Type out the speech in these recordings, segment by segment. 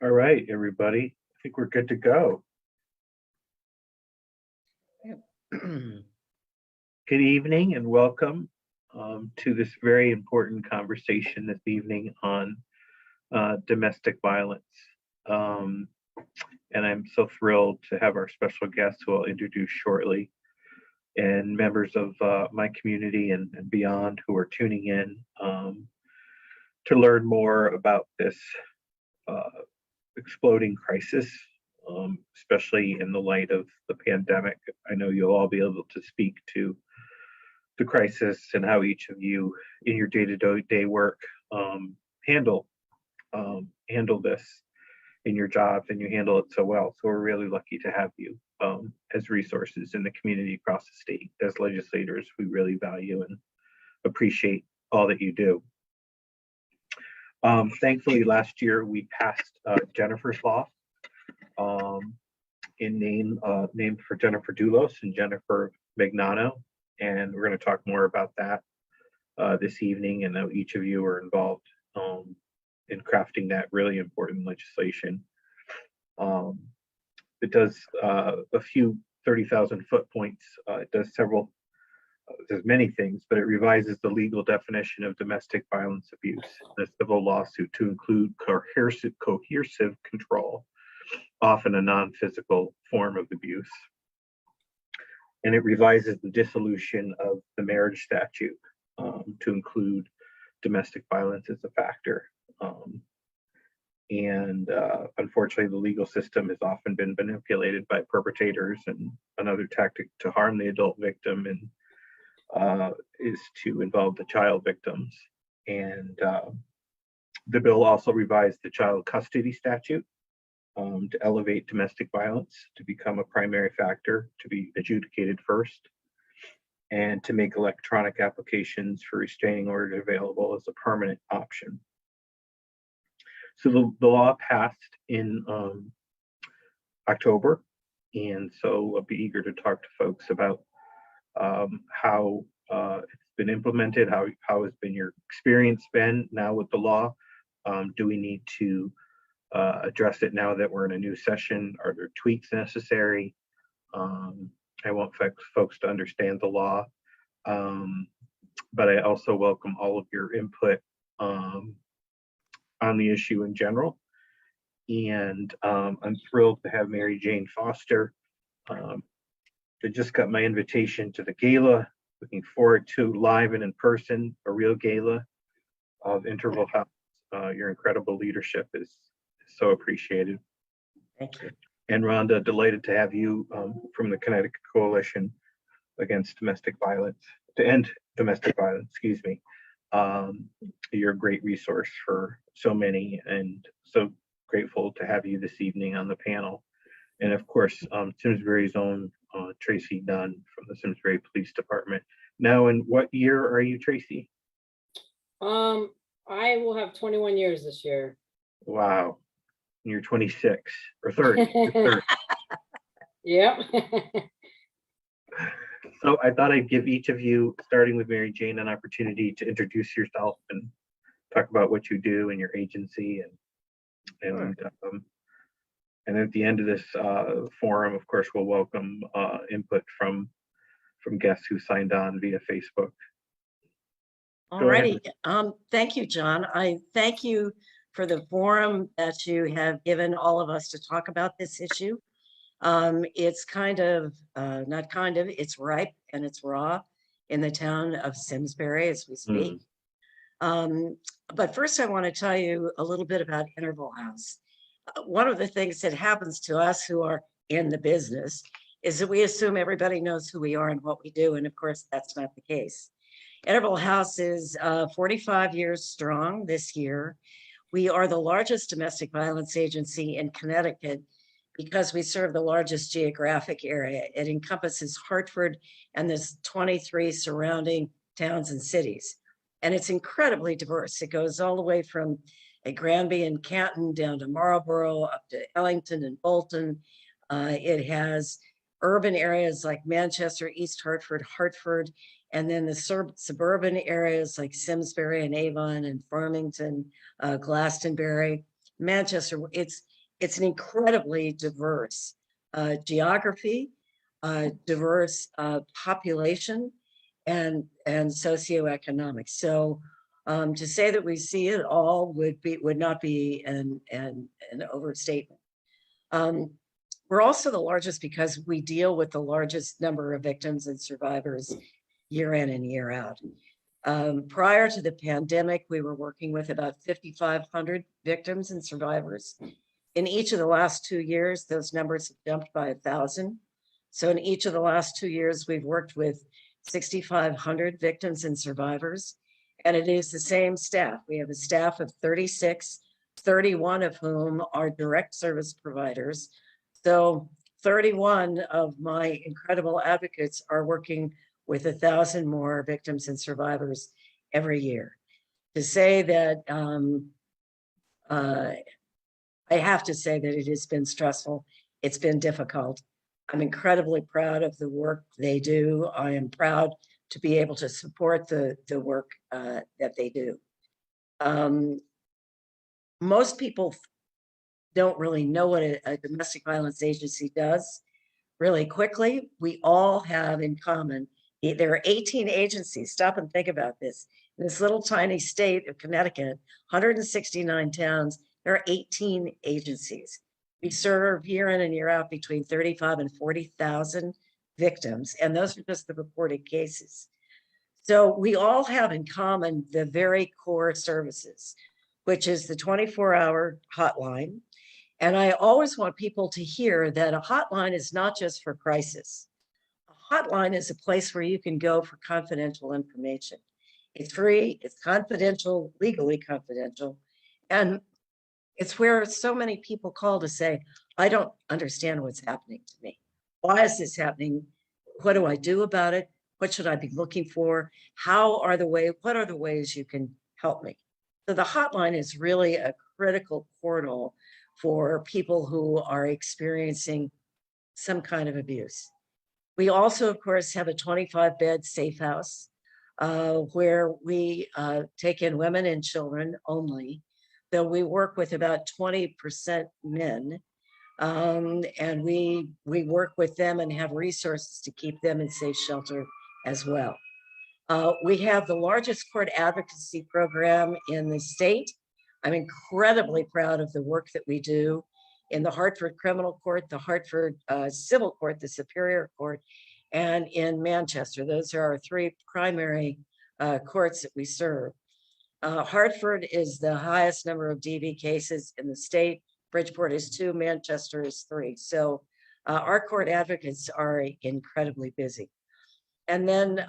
All right, everybody. I think we're good to go. Good evening and welcome to this very important conversation this evening on domestic violence. Um, and I'm so thrilled to have our special guest who I'll introduce shortly, and members of my community and beyond who are tuning in to learn more about this uh, exploding crisis, especially in the light of the pandemic. I know you'll all be able to speak to the crisis and how each of you in your day-to-day work handle handle this in your jobs, and you handle it so well. So we're really lucky to have you as resources in the community across the state. As legislators, we really value and appreciate all that you do. Thankfully, last year we passed Jennifer's Law, in named for Jennifer Doulos and Jennifer Magnano, and we're going to talk more about that this evening. And now each of you are involved in crafting that really important legislation. It does a few 30,000-foot points. It does there's many things, but it revises the legal definition of domestic violence abuse in a civil lawsuit to include coercive control, often a non-physical form of abuse. And it revises the dissolution of the marriage statute to include domestic violence as a factor. Unfortunately, the legal system has often been manipulated by perpetrators, and another tactic to harm the adult victim and is to involve the child victims. And the bill also revised the child custody statute to elevate domestic violence to become a primary factor to be adjudicated first, and to make electronic applications for restraining orders available as a permanent option. So the law passed in October, and so I'll be eager to talk to folks about how it's been implemented, how has been your experience been now with the law? Do we need to address it now that we're in a new session? Are there tweaks necessary? I want folks to understand the law, but I also welcome all of your input on the issue in general. And I'm thrilled to have Mary Jane Foster. I just got my invitation to the gala. Looking forward to live and in person, a real gala of Interval House. Your incredible leadership is so appreciated. Thank you. And Rhonda, delighted to have you from the Connecticut Coalition Against Domestic Violence, to end domestic violence, excuse me. You're a great resource for so many, and so grateful to have you this evening on the panel. And of course, Simsbury's own Tracy Dunn from the Simsbury Police Department. Now, in what year are you, Tracy? I will have 21 years this year. Wow. You're 26 or 30. You're 30. Yep. So I thought I'd give each of you, starting with Mary Jane, an opportunity to introduce yourself and talk about what you do in your agency. And at the end of this forum, of course, we'll welcome input from guests who signed on via Facebook. Alrighty. Thank you, John. I thank you for the forum that you have given all of us to talk about this issue. It's it's ripe and it's raw in the town of Simsbury as we speak. But first I want to tell you a little bit about Interval House. One of the things that happens to us who are in the business is that we assume everybody knows who we are and what we do. And of course, that's not the case. Interval House is 45 years strong this year. We are the largest domestic violence agency in Connecticut because we serve the largest geographic area. It encompasses Hartford and the 23 surrounding towns and cities. And it's incredibly diverse. It goes all the way from Granby and Canton down to Marlborough, up to Ellington and Bolton. It has urban areas like Manchester, East Hartford, Hartford, and then the suburban areas like Simsbury and Avon and Farmington, Glastonbury. Manchester, it's an incredibly diverse geography, diverse population, and socioeconomic. So to say that we see it all would not be an overstatement. We're also the largest because we deal with the largest number of victims and survivors year in and year out. Prior to the pandemic, we were working with about 5,500 victims and survivors. In each of the last 2 years, those numbers have jumped by 1,000. So in each of the last 2 years, we've worked with 6,500 victims and survivors, and it is the same staff. We have a staff of 36, 31 of whom are direct service providers. So 31 of my incredible advocates are working with 1,000 more victims and survivors every year. To say that, I have to say that it has been stressful. It's been difficult. I'm incredibly proud of the work they do. I am proud to be able to support the work that they do. Most people don't really know what a domestic violence agency does. Really quickly, we all have in common, there are 18 agencies. Stop and think about this. In this little tiny state of Connecticut, 169 towns, there are 18 agencies. We serve year in and year out between 35 and 40,000 victims, and those are just the reported cases. So we all have in common the very core services, which is the 24-hour hotline. And I always want people to hear that a hotline is not just for crisis. A hotline is a place where you can go for confidential information. It's free, it's confidential, legally confidential. And it's where so many people call to say, I don't understand what's happening to me. Why is this happening? What do I do about it? What should I be looking for? What are the ways you can help me? So the hotline is really a critical portal for people who are experiencing some kind of abuse. We also, of course, have a 25-bed safe house where we take in women and children only. So we work with about 20% men, and we work with them and have resources to keep them in safe shelter as well. We have the largest court advocacy program in the state. I'm incredibly proud of the work that we do in the Hartford Criminal Court, the Hartford Civil Court, the Superior Court, and in Manchester. Those are our three primary courts that we serve. Hartford is the highest number of DV cases in the state. Bridgeport is 2, Manchester is 3. So our court advocates are incredibly busy. And then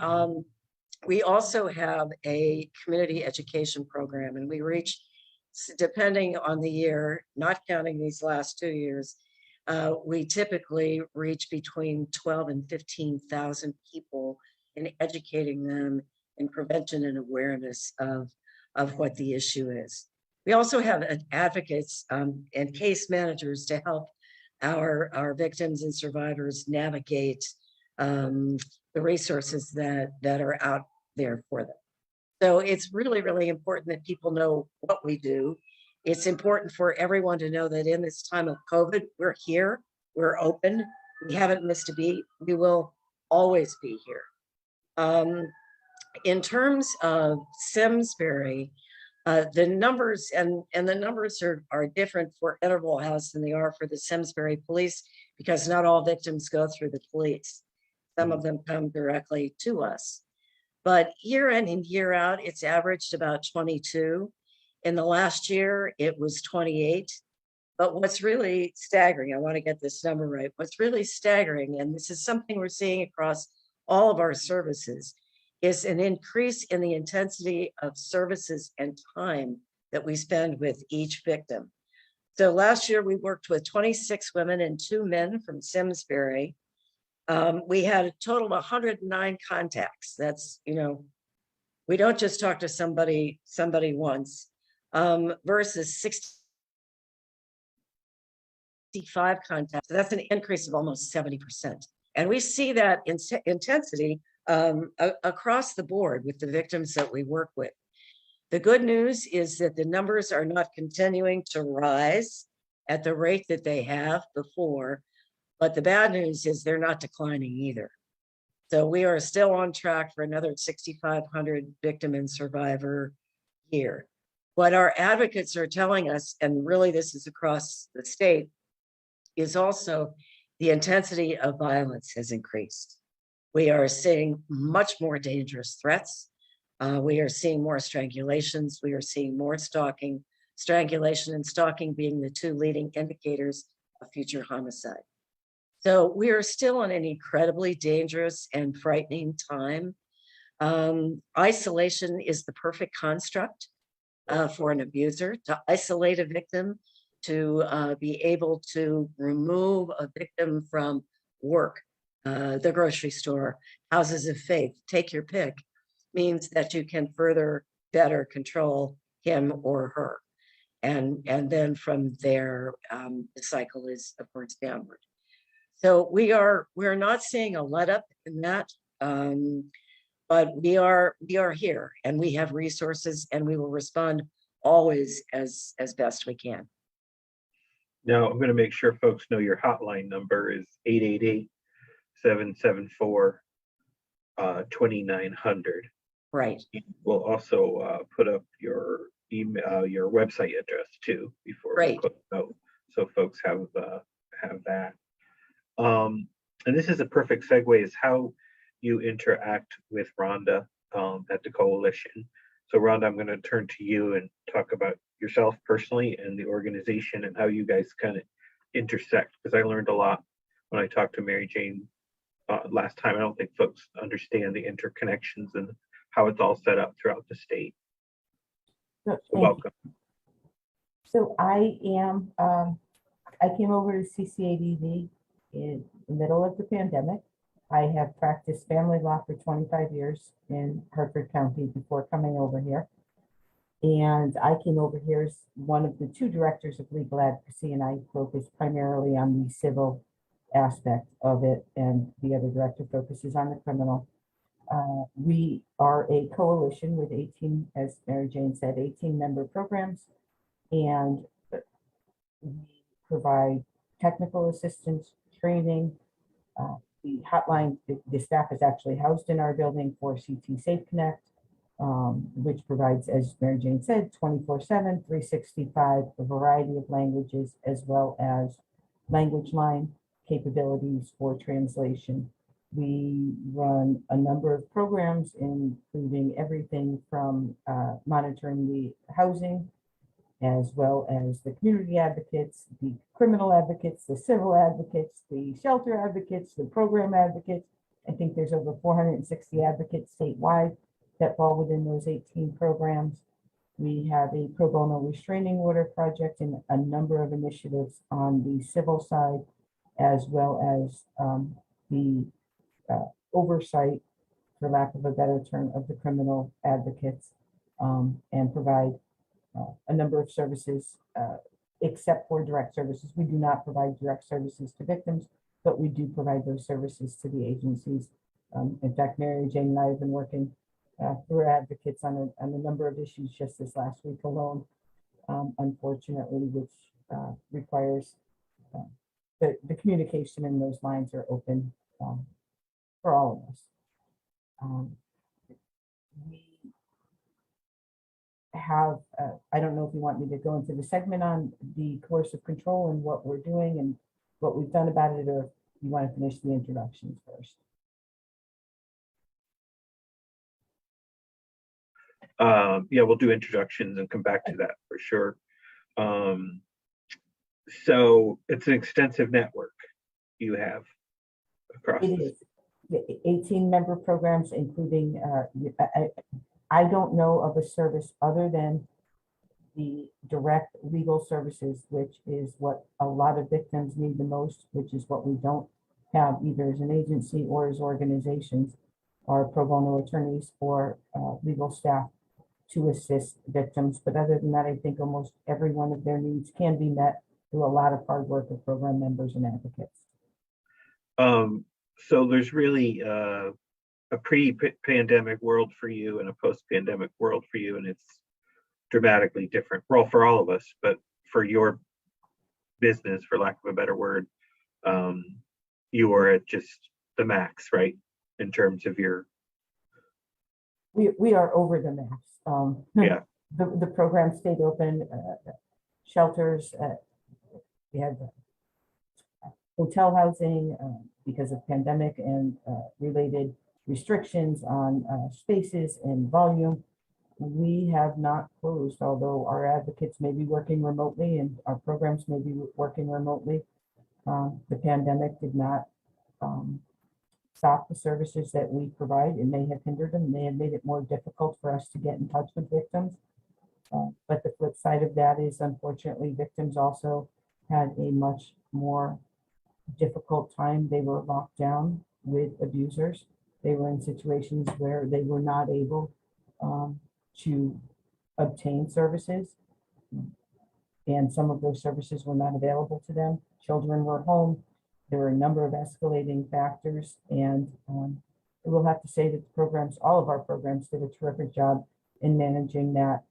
we also have a community education program, and we reach, depending on the year, not counting these last 2 years, we typically reach between 12 and 15,000 people in educating them in prevention and awareness of what the issue is. We also have advocates and case managers to help our victims and survivors navigate the resources that are out there for them. So it's really, really important that people know what we do. It's important for everyone to know that in this time of COVID, we're here, we're open, we haven't missed a beat, we will always be here. In terms of Simsbury, the numbers and the numbers are different for Interval House than they are for the Simsbury Police, because not all victims go through the police. Some of them come directly to us. But year in and year out, it's averaged about 22. In the last year, it was 28. But what's really staggering, I want to get this number right, what's really staggering, and this is something we're seeing across all of our services, is an increase in the intensity of services and time that we spend with each victim. So last year, we worked with 26 women and 2 men from Simsbury. We had a total of 109 contacts. That's, we don't just talk to somebody once, versus 65 contacts. So that's an increase of almost 70%. And we see that intensity across the board with the victims that we work with. The good news is that the numbers are not continuing to rise at the rate that they have before, but the bad news is they're not declining either. So we are still on track for another 6,500 victim and survivor year. What our advocates are telling us, and really this is across the state, is also the intensity of violence has increased. We are seeing much more dangerous threats. We are seeing more strangulations. We are seeing more stalking, strangulation and stalking being the two leading indicators of future homicide. So we are still in an incredibly dangerous and frightening time. Isolation is the perfect construct for an abuser, to isolate a victim, to be able to remove a victim from work, the grocery store, houses of faith, take your pick, means that you can further better control him or her. And then from there, the cycle is, of course, downward. So we're not seeing a let up in that, but we are here, and we have resources, and we will respond always as best we can. Now, I'm going to make sure folks know your hotline number is 888-774-2900. Right. We'll also put up your email, your website address too before we close out, so folks have that. And this is a perfect segue, is how you interact with Rhonda at the coalition. So Rhonda, I'm going to turn to you and talk about yourself personally and the organization and how you guys kind of intersect, because I learned a lot when I talked to Mary Jane last time. I don't think folks understand the interconnections and how it's all set up throughout the state. So welcome. So I am, I came over to CCADV in the middle of the pandemic. I have practiced family law for 25 years in Hartford County before coming over here. And I came over here as one of the two directors of legal advocacy, and I focus primarily on the civil aspect of it, and the other director focuses on the criminal. We are a coalition with 18, as Mary Jane said, 18 member programs, and we provide technical assistance, training. The hotline, the staff is actually housed in our building for CT Safe Connect, which provides, as Mary Jane said, 24/7, 365, a variety of languages, as well as language line capabilities for translation. We run a number of programs, including everything from monitoring the housing, as well as the community advocates, the criminal advocates, the civil advocates, the shelter advocates, the program advocates. I think there's over 460 advocates statewide that fall within those 18 programs. We have a pro bono restraining order project and a number of initiatives on the civil side, as well as the oversight, for lack of a better term, of the criminal advocates, and provide a number of services, except for direct services. We do not provide direct services to victims, but we do provide those services to the agencies. In fact, Mary Jane and I have been working through advocates on a number of issues just this last week alone, unfortunately, which requires the communication in those lines are open for all of us. We have, I don't know if you want me to go into the segment on the coercive control and what we're doing and what we've done about it, or if you want to finish the introductions first. Yeah, we'll do introductions and come back to that for sure. So it's an extensive network you have across. It is. The 18 member programs, including, I don't know of a service other than the direct legal services, which is what a lot of victims need the most, which is what we don't have either as an agency or as organizations, or pro bono attorneys or legal staff to assist victims. But other than that, I think almost every one of their needs can be met through a lot of hard work of program members and advocates. So there's really a pre-pandemic world for you and a post-pandemic world for you, and it's dramatically different. Well, for all of us, but for your business, for lack of a better word, you are at just the max, right? In terms of your, We are over the max. yeah, The program stayed open, shelters, we had hotel housing because of pandemic and related restrictions on spaces and volume. We have not closed, although our advocates may be working remotely and our programs may be working remotely. The pandemic did not stop the services that we provide. It may have hindered them, may have made it more difficult for us to get in touch with victims. But the flip side of that is, unfortunately, victims also had a much more difficult time. They were locked down with abusers. They were in situations where they were not able to obtain services. And some of those services were not available to them. Children were home. There were a number of escalating factors. And we'll have to say that the programs, all of our programs, did a terrific job in managing that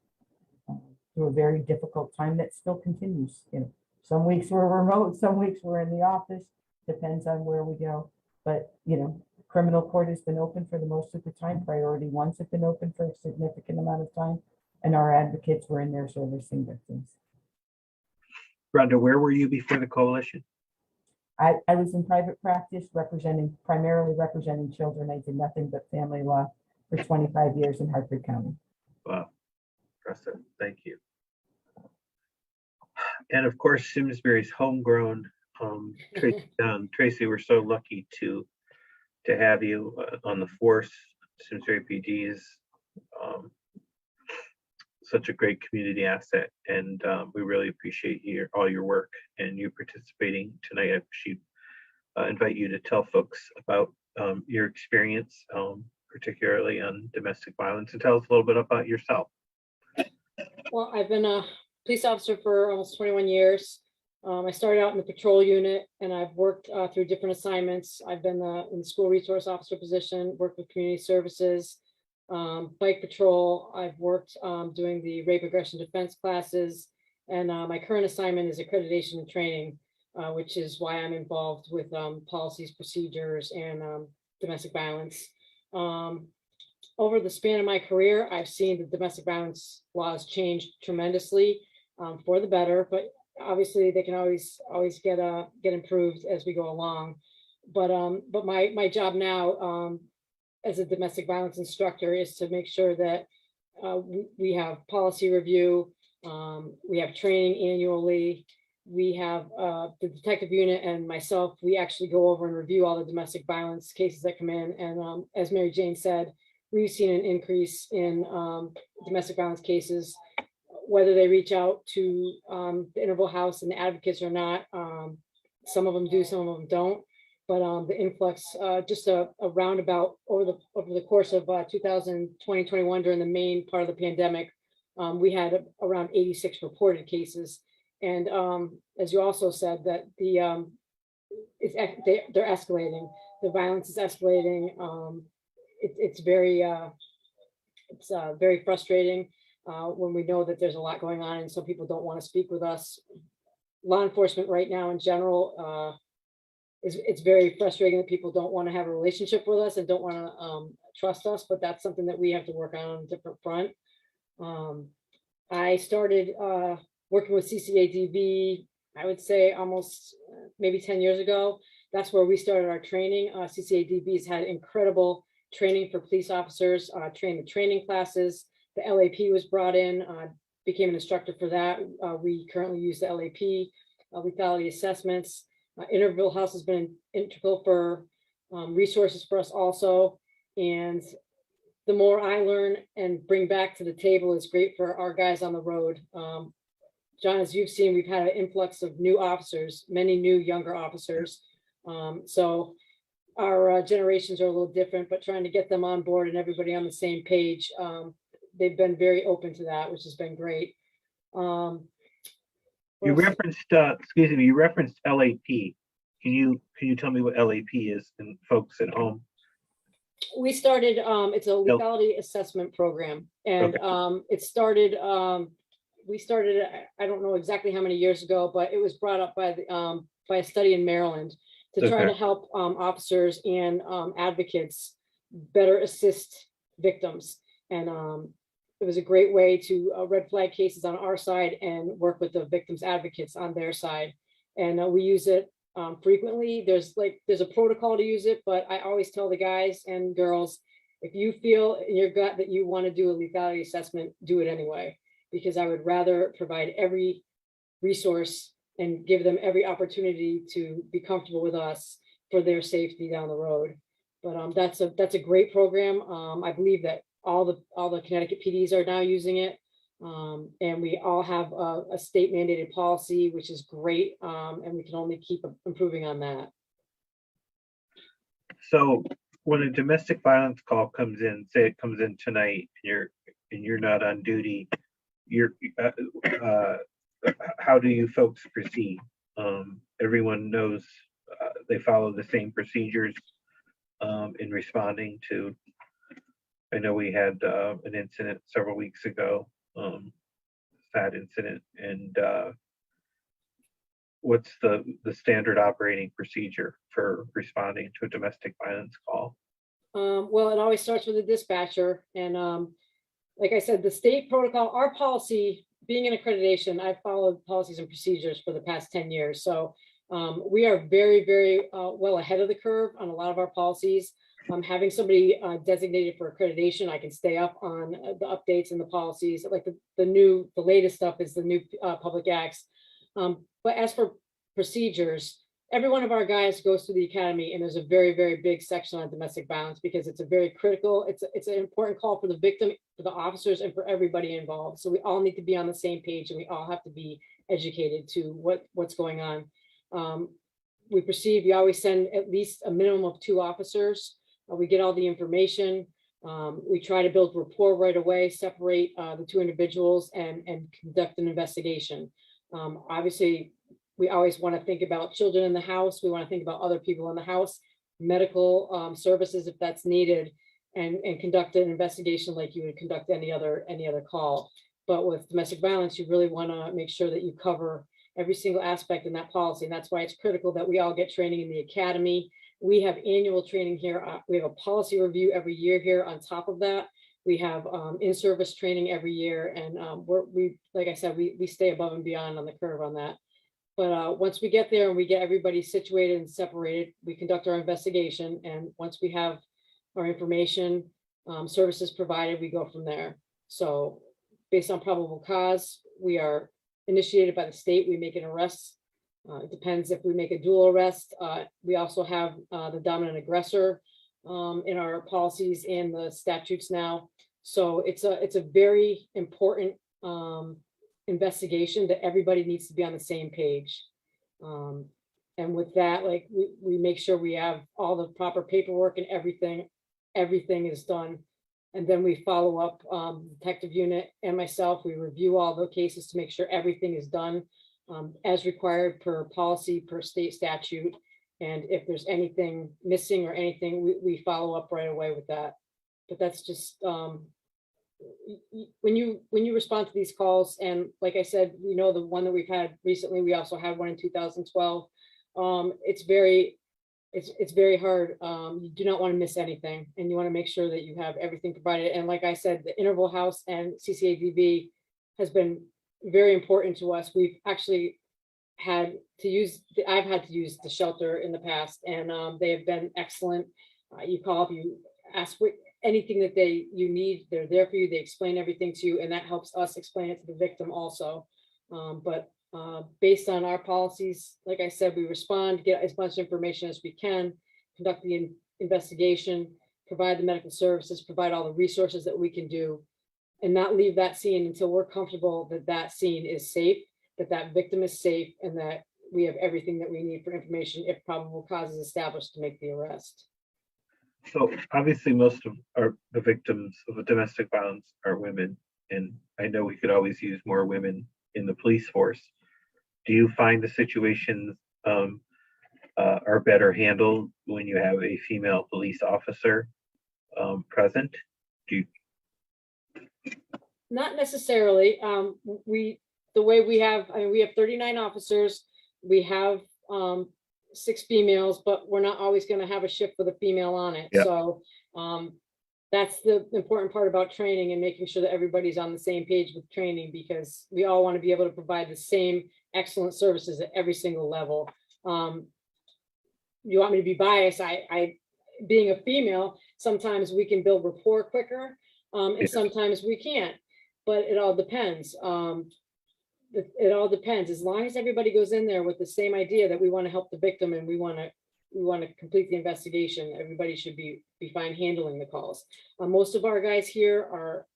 through a very difficult time that still continues. You know, some weeks we're remote, some weeks we're in the office, depends on where we go. But, you know, criminal court has been open for the most of the time. Priority ones have been open for a significant amount of time. And our advocates were in there servicing victims. Rhonda, where were you before the coalition? I was in private practice primarily representing children. I did nothing but family law for 25 years in Hartford County. Wow, impressive. Thank you. And of course, Simsbury's homegrown. Tracy Dunn. Tracy, we're so lucky to have you on the force. Simsbury PD is such a great community asset, and we really appreciate all your work and you participating tonight. I should invite you to tell folks about your experience, particularly on domestic violence, and tell us a little bit about yourself. Well, I've been a police officer for almost 21 years. I started out in the patrol unit, and I've worked through different assignments. I've been in the school resource officer position, worked with community services, bike patrol. I've worked doing the rape aggression defense classes, and my current assignment is accreditation and training, which is why I'm involved with policies, procedures, and domestic violence. Over the span of my career, I've seen the domestic violence laws change tremendously for the better, but obviously they can always get improved as we go along. But my job now as a domestic violence instructor is to make sure that we have policy review, we have training annually, we have the detective unit and myself, we actually go over and review all the domestic violence cases that come in. And as Mary Jane said, we've seen an increase in domestic violence cases, whether they reach out to the Interval House and the advocates or not. Some of them do, some of them don't. But the influx, just a roundabout over the course of 2020-21 during the main part of the pandemic, we had around 86 reported cases. And as you also said, that they're escalating. The violence is escalating. It's very frustrating when we know that there's a lot going on and some people don't want to speak with us. Law enforcement right now in general, it's very frustrating that people don't want to have a relationship with us and don't want to trust us, but that's something that we have to work on a different front. I started working with CCADV, I would say almost maybe 10 years ago. That's where we started our training. CCADV has had incredible training for police officers, trained the training classes. The LAP was brought in, became an instructor for that. We currently use the LAP, Legality Assessments. Interval House has been integral for resources for us also. And the more I learn and bring back to the table is great for our guys on the road. John, as you've seen, we've had an influx of new officers, many new younger officers. So our generations are a little different, but trying to get them on board and everybody on the same page. They've been very open to that, which has been great. You referenced, excuse me, you referenced LAP. Can you tell me what LAP is and folks at home? We started, it's a legality assessment program, and Okay. it started, we started, I don't know exactly how many years ago, but it was brought up by a study in Maryland to try Okay. to help officers and advocates better assist victims. And it was a great way to red flag cases on our side and work with the victims advocates on their side. And we use it frequently. There's a protocol to use it, but I always tell the guys and girls, if you feel in your gut that you want to do a lethality assessment, do it anyway, because I would rather provide every resource and give them every opportunity to be comfortable with us for their safety down the road. But that's a great program. I believe that all the Connecticut PDs are now using it. And we all have a state mandated policy, which is great. And we can only keep improving on that. So when a domestic violence call comes in, say it comes in tonight, and you're not on duty, how do you folks proceed? Everyone knows they follow the same procedures in responding to. I know we had an incident several weeks ago, sad incident, and what's the standard operating procedure for responding to a domestic violence call? Well, it always starts with a dispatcher. And like I said, the state protocol, our policy, being in accreditation, I've followed policies and procedures for the past 10 years. So we are very, very well ahead of the curve on a lot of our policies. Having somebody designated for accreditation, I can stay up on the updates and the policies. Like the latest stuff is the new public acts. But as for procedures, every one of our guys goes through the academy, and there's a very, very big section on domestic violence because it's a very critical, it's an important call for the victim, for the officers, and for everybody involved. So we all need to be on the same page, and we all have to be educated to what's going on. We always send at least a minimum of 2 officers. We get all the information. We try to build rapport right away, separate the 2 individuals, and conduct an investigation. Obviously, we always want to think about children in the house. We want to think about other people in the house, medical services if that's needed, and conduct an investigation like you would conduct any other call. But with domestic violence, you really want to make sure that you cover every single aspect in that policy. And that's why it's critical that we all get training in the academy. We have annual training here. We have a policy review every year here. On top of that, we have in-service training every year. And like I said, we stay above and beyond on the curve on that. But once we get there and we get everybody situated and separated, we conduct our investigation. And once we have our information, services provided, we go from there. So based on probable cause, we are initiated by the state. We make an arrest. It depends if we make a dual arrest. We also have the dominant aggressor in our policies and the statutes now. So it's a very important investigation that everybody needs to be on the same page. And with that, like we make sure we have all the proper paperwork and everything is done. And then we follow up, detective unit and myself, we review all the cases to make sure everything is done as required per policy, per state statute. And if there's anything missing or anything, we follow up right away with that. But that's just, when you respond to these calls, and like I said, the one that we've had recently, we also had one in 2012. It's very hard. You do not want to miss anything, and you want to make sure that you have everything provided. And like I said, the interval house and CCADV has been very important to us. We've actually I've had to use the shelter in the past, and they have been excellent. You call up, you ask what anything that you need, they're there for you. They explain everything to you, and that helps us explain it to the victim also. But based on our policies, like I said, we respond, get as much information as we can, conduct the investigation, provide the medical services, provide all the resources that we can do, and not leave that scene until we're comfortable that that scene is safe, that victim is safe, and that we have everything that we need for information if probable cause is established to make the arrest. So obviously most of the victims of domestic violence are women, and I know we could always use more women in the police force. Do you find the situations are better handled when you have a female police officer present? Do you, Not necessarily. The way we have, I mean, we have 39 officers. We have 6 females, but we're not always going to have a shift with a female on it. Yeah. So that's the important part about training and making sure that everybody's on the same page with training, because we all want to be able to provide the same excellent services at every single level. You want me to be biased? I being a female, sometimes we can build rapport quicker, and Yes. sometimes we can't. But it all depends. It all depends. As long as everybody goes in there with the same idea that we want to help the victim and we want to complete the investigation, everybody should be fine handling the calls. Most of our guys here are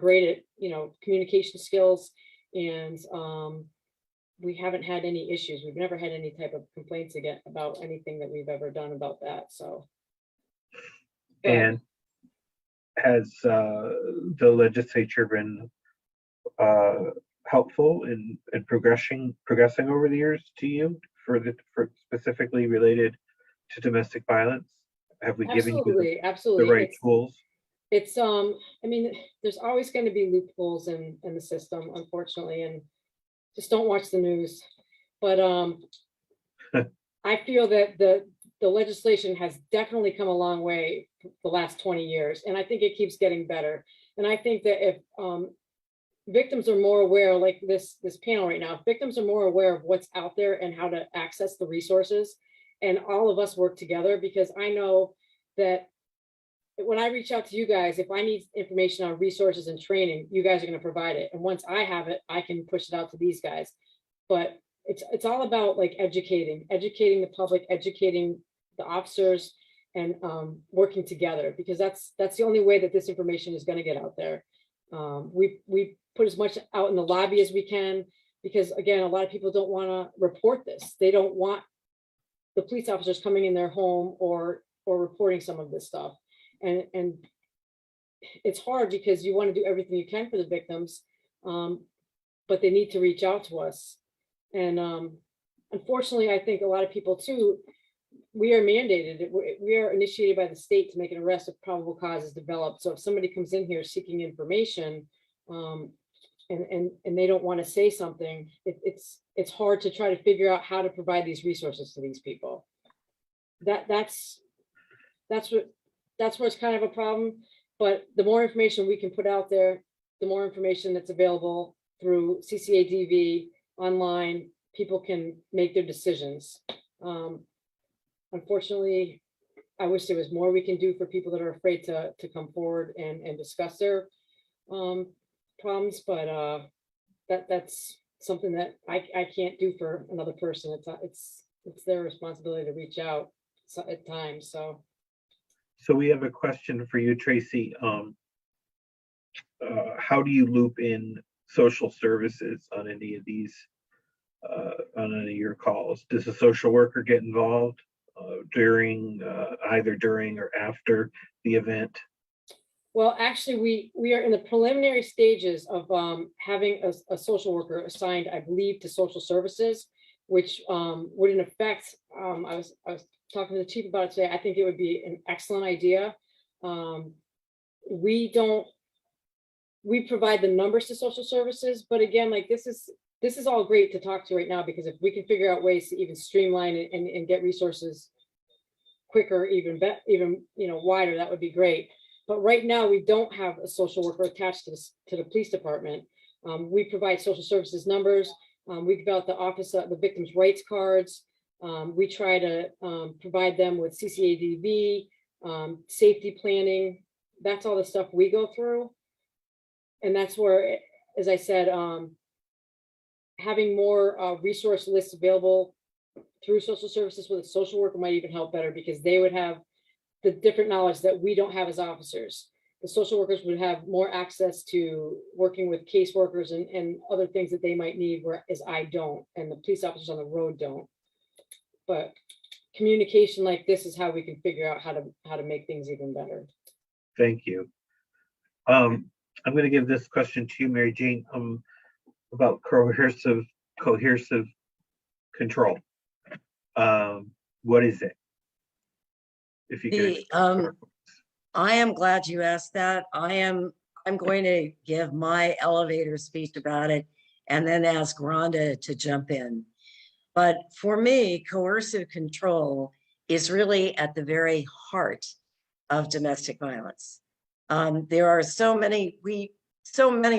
great at, you know, communication skills, and we haven't had any issues. We've never had any type of complaints again about anything that we've ever done about that. So. and has the legislature been helpful in progressing over the years to you for specifically related to domestic violence? Have we given you Absolutely. the right tools? It's I mean, there's always going to be loopholes in the system, unfortunately, and just don't watch the news. But I feel that the legislation has definitely come a long way the last 20 years, and I think it keeps getting better. And I think that if victims are more aware, like this panel right now, if victims are more aware of what's out there and how to access the resources, and all of us work together, because I know that when I reach out to you guys, if I need information on resources and training, you guys are going to provide it. And once I have it, I can push it out to these guys. But it's all about like educating the public, educating the officers, and working together, because that's the only way that this information is going to get out there. We put as much out in the lobby as we can, because again, a lot of people don't want to report this. They don't want the police officers coming in their home or reporting some of this stuff. And it's hard because you want to do everything you can for the victims, but they need to reach out to us. And unfortunately, I think a lot of people too, we are mandated, we are initiated by the state to make an arrest if probable cause is developed. So if somebody comes in here seeking information, and they don't want to say something, it's hard to try to figure out how to provide these resources to these people. That's where it's kind of a problem. But the more information we can put out there, the more information that's available through CCADV online, people can make their decisions. Unfortunately, I wish there was more we can do for people that are afraid to come forward and discuss their problems, but that's something that I can't do for another person. It's their responsibility to reach out at times. So we have a question for you, Tracy. How do you loop in social services on any of these, on any of your calls? Does a social worker get involved either during or after the event? Well, actually, we are in the preliminary stages of having a social worker assigned, I believe, to social services, which would in effect, I was talking to the chief about it today. I think it would be an excellent idea. We provide the numbers to social services, but again, like this is all great to talk to right now, because if we can figure out ways to even streamline it and get resources quicker, even wider, that would be great. But right now, we don't have a social worker attached to the police department. We provide social services numbers. We give out the office, the victims' rights cards. We try to provide them with CCADV, safety planning. That's all the stuff we go through. And that's where, as I said, having more resource lists available through social services with a social worker might even help better, because they would have the different knowledge that we don't have as officers. The social workers would have more access to working with caseworkers and other things that they might need, whereas I don't, and the police officers on the road don't. But communication like this is how we can figure out how to make things even better. Thank you. I'm going to give this question to you, Mary Jane, about coercive control. What is it? if you could. The, explain to our folks. I am glad you asked that. I'm going to give my elevator speech about it and then ask Rhonda to jump in. But for me, coercive control is really at the very heart of domestic violence. There are so many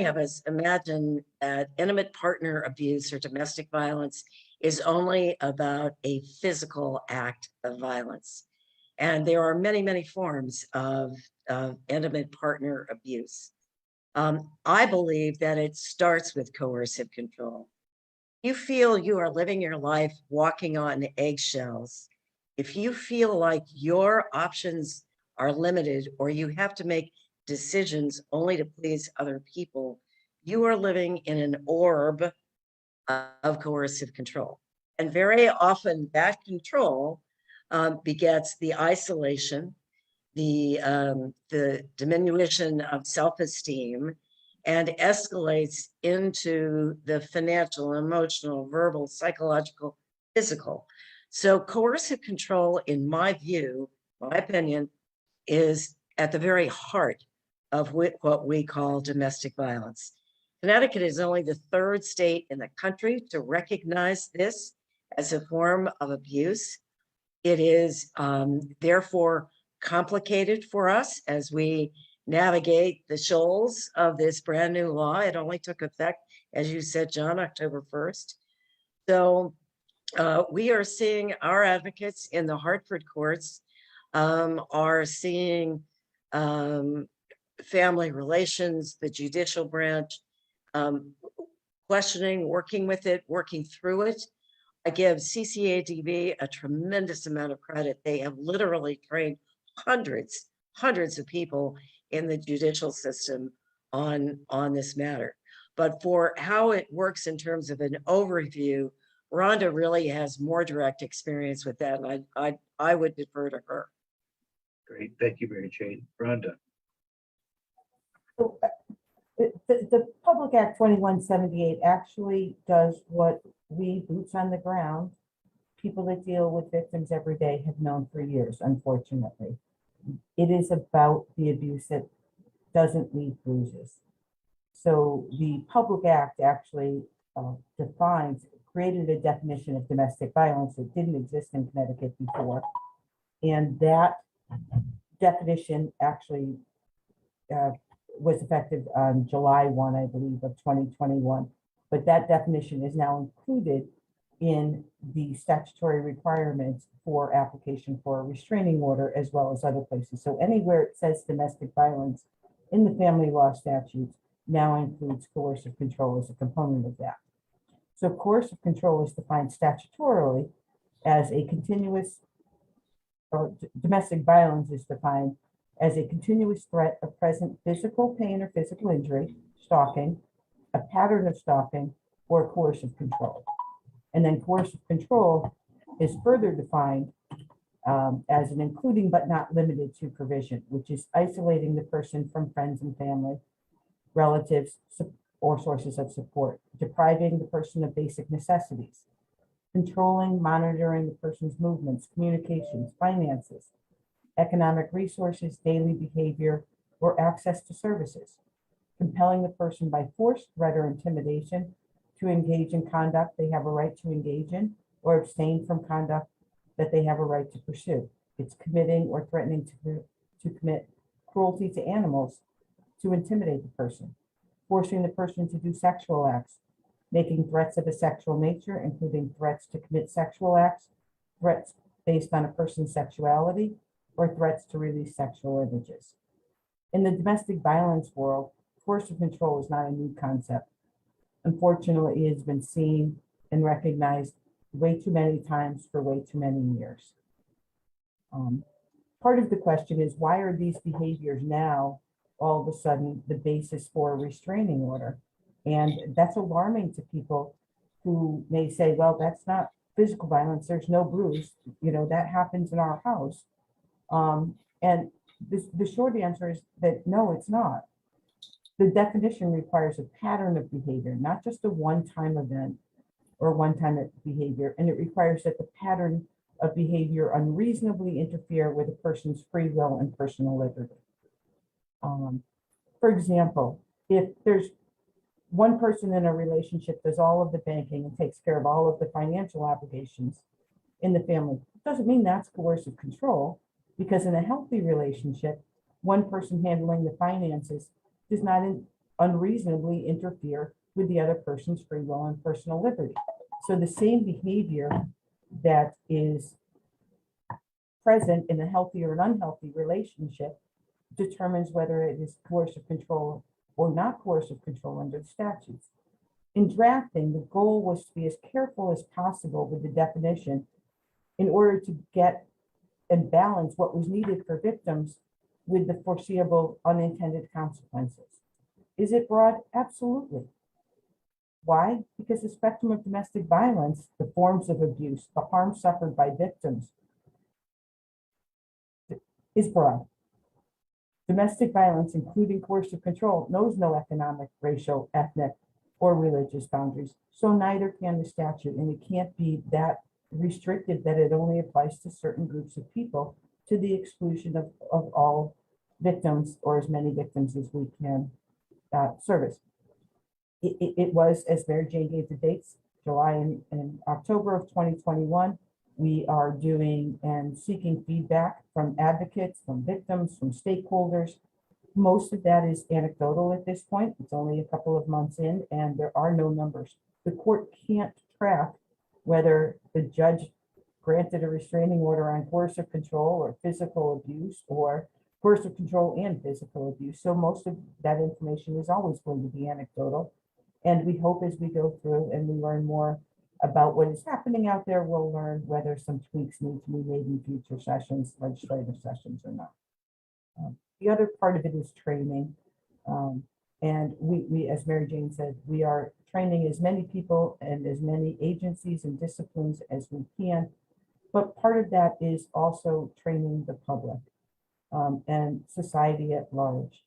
of us imagine that intimate partner abuse or domestic violence is only about a physical act of violence. And there are many, many forms of intimate partner abuse. I believe that it starts with coercive control. You feel you are living your life walking on eggshells. If you feel like your options are limited or you have to make decisions only to please other people, you are living in an orb of coercive control. And very often that control begets the isolation, the diminution of self-esteem, and escalates into the financial, emotional, verbal, psychological, physical. So coercive control, in my view, my opinion, is at the very heart of what we call domestic violence. Connecticut is only the third state in the country to recognize this as a form of abuse. It is therefore complicated for us as we navigate the shoals of this brand new law. It only took effect, as you said, John, October 1st. So we are seeing our advocates in the Hartford courts are seeing family relations, the judicial branch, questioning, working with it, working through it. I give CCADV a tremendous amount of credit. They have literally trained hundreds of people in the judicial system on this matter. But for how it works in terms of an overview, Rhonda really has more direct experience with that, and I would defer to her. Great, thank you, Mary Jane. Rhonda. So, the Public Act 2178 actually does what we, boots on the ground, people that deal with victims every day, have known for years, unfortunately. It is about the abuse that doesn't leave bruises. So the Public Act actually created a definition of domestic violence that didn't exist in Connecticut before. And that definition actually was effective on July 1, I believe, of 2021. But that definition is now included in the statutory requirements for application for a restraining order, as well as other places. So anywhere it says domestic violence in the family law statutes now includes coercive control as a component of that. So coercive control is defined statutorily as a continuous, or domestic violence is defined as a continuous threat of present physical pain or physical injury, stalking, a pattern of stalking, or coercive control. And then coercive control is further defined as an including but not limited to provision, which is isolating the person from friends and family, relatives, or sources of support, depriving the person of basic necessities, controlling, monitoring the person's movements, communications, finances, economic resources, daily behavior, or access to services, compelling the person by force, threat, or intimidation to engage in conduct they have a right to engage in, or abstain from conduct that they have a right to pursue. It's committing or threatening to commit cruelty to animals to intimidate the person, forcing the person to do sexual acts, making threats of a sexual nature, including threats to commit sexual acts, threats based on a person's sexuality, or threats to release sexual images. In the domestic violence world, coercive control is not a new concept. Unfortunately, it has been seen and recognized way too many times for way too many years. Part of the question is, why are these behaviors now all of a sudden the basis for a restraining order? And that's alarming to people who may say, well, that's not physical violence, there's no bruise, that happens in our house. And the short answer is that no, it's not. The definition requires a pattern of behavior, not just a one-time event or one-time behavior, and it requires that the pattern of behavior unreasonably interfere with a person's free will and personal liberty. For example, if there's one person in a relationship does all of the banking and takes care of all of the financial obligations in the family, doesn't mean that's coercive control, because in a healthy relationship, one person handling the finances does not unreasonably interfere with the other person's free will and personal liberty. So the same behavior that is present in a healthy or an unhealthy relationship determines whether it is coercive control or not coercive control under the statutes. In drafting, the goal was to be as careful as possible with the definition in order to get and balance what was needed for victims with the foreseeable unintended consequences. Is it broad? Absolutely. Why? Because the spectrum of domestic violence, the forms of abuse, the harm suffered by victims is broad. Domestic violence, including coercive control, knows no economic, racial, ethnic, or religious boundaries. So neither can the statute, and it can't be that restricted that it only applies to certain groups of people to the exclusion of all victims, or as many victims as we can service. It was, as Mary Jane gave the dates, July and October of 2021. We are doing and seeking feedback from advocates, from victims, from stakeholders. Most of that is anecdotal at this point. It's only a couple of months in, and there are no numbers. The court can't track whether the judge granted a restraining order on coercive control or physical abuse, or coercive control and physical abuse. So most of that information is always going to be anecdotal. And we hope as we go through and we learn more about what is happening out there, we'll learn whether some tweaks need to be made in future sessions, legislative sessions or not. The other part of it is training. And we, as Mary Jane said, we are training as many people and as many agencies and disciplines as we can. But part of that is also training the public and society at large.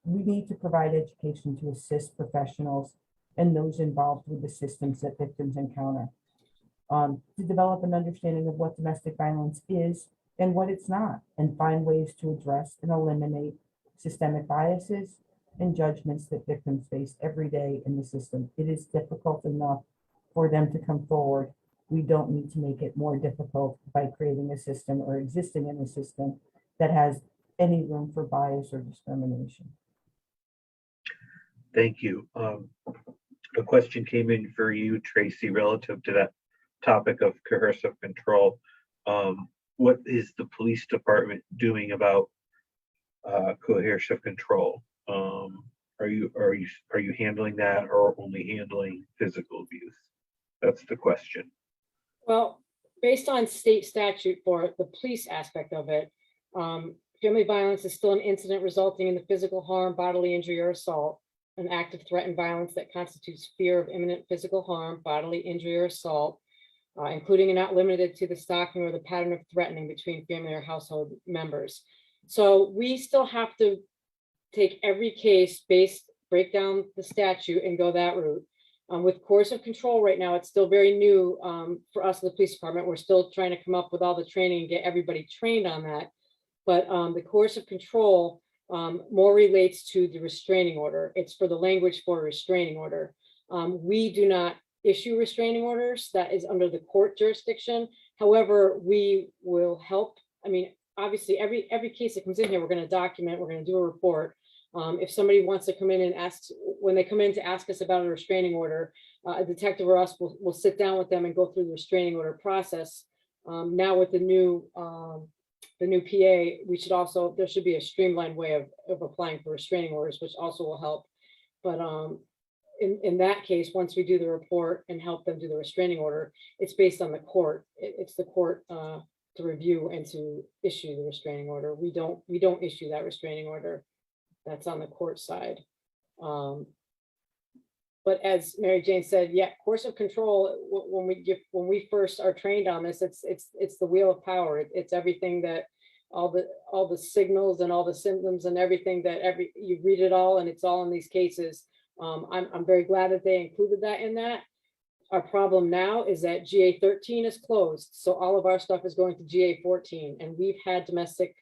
We need to provide education to assist professionals and those involved with the systems that victims encounter, to develop an understanding of what domestic violence is and what it's not, and find ways to address and eliminate systemic biases and judgments that victims face every day in the system. It is difficult enough for them to come forward. We don't need to make it more difficult by creating a system or existing in a system that has any room for bias or discrimination. Thank you. A question came in for you, Tracy, relative to that topic of coercive control. What is the police department doing about coercive control? Are you handling that, or only handling physical abuse? That's the question. Well, based on state statute for the police aspect of it, family violence is still an incident resulting in the physical harm, bodily injury, or assault, an act of threat and violence that constitutes fear of imminent physical harm, bodily injury, or assault, including and not limited to the stalking or the pattern of threatening between family or household members. So we still have to take every case, break down the statute and go that route. With coercive control right now, it's still very new for us in the police department. We're still trying to come up with all the training and get everybody trained on that. But the coercive control more relates to the restraining order. It's for the language for a restraining order. We do not issue restraining orders. That is under the court jurisdiction. However, we will help. I mean, obviously, every case that comes in here, we're going to document, we're going to do a report. If somebody wants to come in and ask, when they come in to ask us about a restraining order, a detective or us will sit down with them and go through the restraining order process. Now with the new PA, there should be a streamlined way of applying for restraining orders, which also will help. But in that case, once we do the report and help them do the restraining order, it's based on the court. It's the court to review and to issue the restraining order. We don't issue that restraining order. That's on the court side. But as Mary Jane said, yeah, coercive control, when we first are trained on this, it's the wheel of power. It's everything that all the signals and all the symptoms and everything that you read it all, and it's all in these cases. I'm very glad that they included that in that. our problem now is that GA 13 is closed. So all of our stuff is going to GA 14, and we've had domestic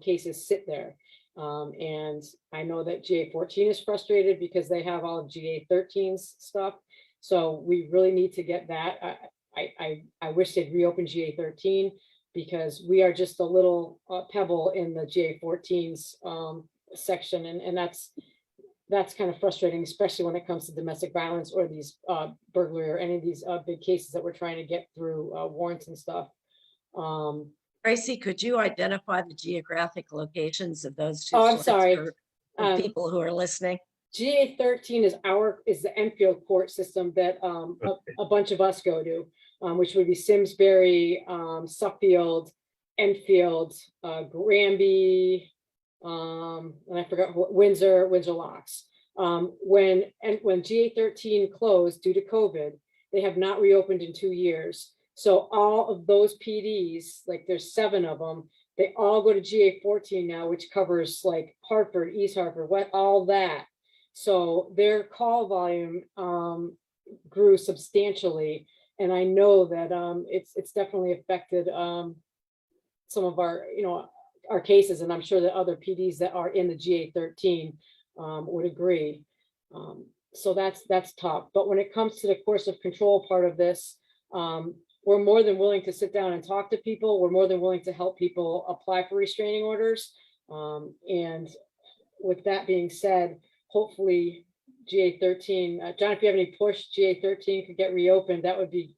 cases sit there. And I know that GA 14 is frustrated because they have all of GA 13's stuff. So we really need to get that. I wish they'd reopen GA 13 because we are just a little pebble in the GA 14's section. And that's kind of frustrating, especially when it comes to domestic violence or these burglary or any of these big cases that we're trying to get through warrants and stuff. Tracy, could you identify the geographic locations of those two? Oh, I'm courts sorry. for people who are listening? GA 13 is the Enfield court system that a bunch of us go to, which would be Simsbury, Suffield, Enfield, Granby, and I forgot Windsor Locks. When GA 13 closed due to COVID, they have not reopened in 2 years. So all of those PDs, like there's 7 of them, they all go to GA 14 now, which covers like Hartford, East Hartford, all that. So their call volume grew substantially. And I know that it's definitely affected some of our, our cases. And I'm sure that other PDs that are in the GA 13 would agree. So that's tough. But when it comes to the course of control part of this, we're more than willing to sit down and talk to people. We're more than willing to help people apply for restraining orders. And with that being said, hopefully GA 13, John, if you have any push, GA 13 could get reopened. That would be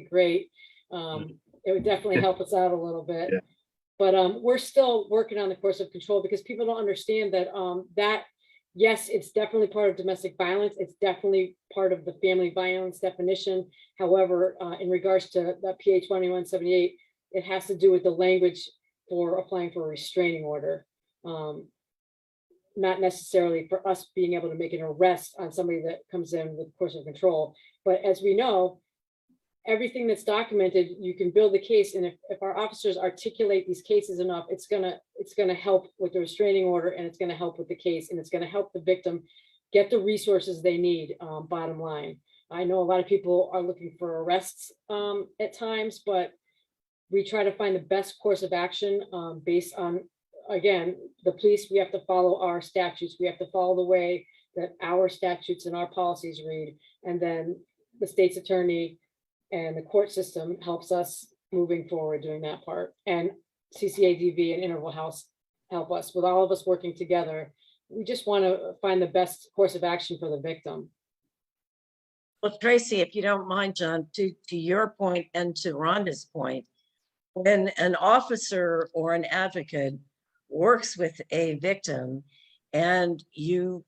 great. It would definitely help us out a little bit. Yeah. But we're still working on the course of control because people don't understand that yes, it's definitely part of domestic violence. It's definitely part of the family violence definition. However, in regards to the PA 2178, it has to do with the language for applying for a restraining order. Not necessarily for us being able to make an arrest on somebody that comes in with course of control. But as we know, everything that's documented, you can build the case. And if our officers articulate these cases enough, it's gonna help with the restraining order, and it's gonna help with the case, and it's gonna help the victim get the resources they need, bottom line. I know a lot of people are looking for arrests at times, but we try to find the best course of action based on, again, the police. We have to follow our statutes. We have to follow the way that our statutes and our policies read. And then the state's attorney and the court system helps us moving forward doing that part. And CCADV and Interval House help us. With all of us working together, we just want to find the best course of action for the victim. Well, Tracy, if you don't mind, John, to your point and to Rhonda's point, when an officer or an advocate works with a victim and you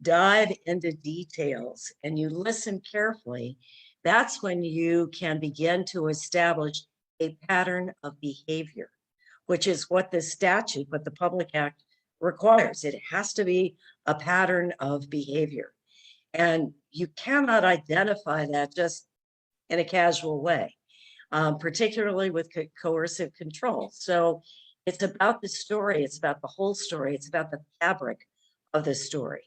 dive into details and you listen carefully, that's when you can begin to establish a pattern of behavior, which is what the statute, what the Public Act requires. It has to be a pattern of behavior. And you cannot identify that just in a casual way, particularly with coercive control. So it's about the story. It's about the whole story. It's about the fabric of the story.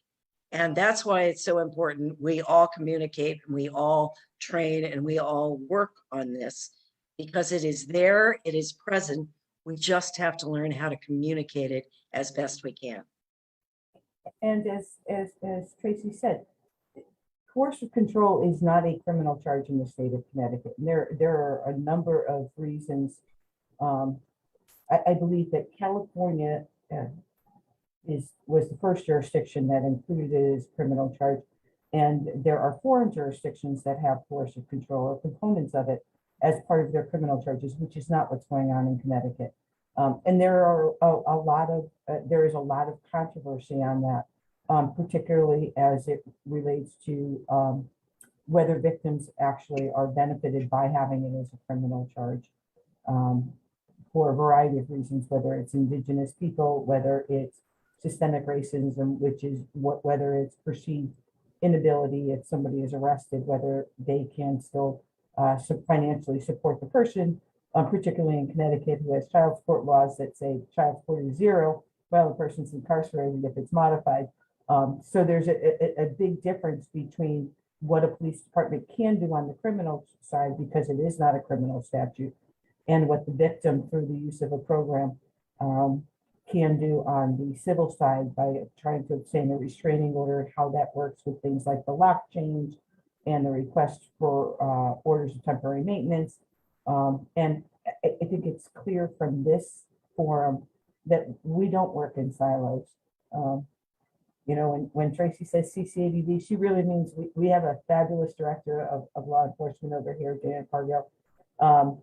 And that's why it's so important. We all communicate, and we all train, and we all work on this because it is there, it is present. We just have to learn how to communicate it as best we can. And as Tracy said, coercive control is not a criminal charge in the state of Connecticut. And there are a number of reasons. I believe that California was the first jurisdiction that included it as criminal charge. And there are foreign jurisdictions that have coercive control or components of it as part of their criminal charges, which is not what's going on in Connecticut. And there are there is a lot of controversy on that, particularly as it relates to whether victims actually are benefited by having it as a criminal charge for a variety of reasons, whether it's indigenous people, whether it's systemic racism, which is whether it's perceived inability if somebody is arrested, whether they can still financially support the person, particularly in Connecticut, who has child support laws that say child support is $0 while the person's incarcerated if it's modified. So there's a big difference between what a police department can do on the criminal side, because it is not a criminal statute, and what the victim, through the use of a program, can do on the civil side by trying to obtain a restraining order, and how that works with things like the lock change and the request for orders of temporary maintenance. And I think it's clear from this forum that we don't work in silos. You know, when Tracy says CCADD, she really means we have a fabulous director of law enforcement over here, Dan Cargill.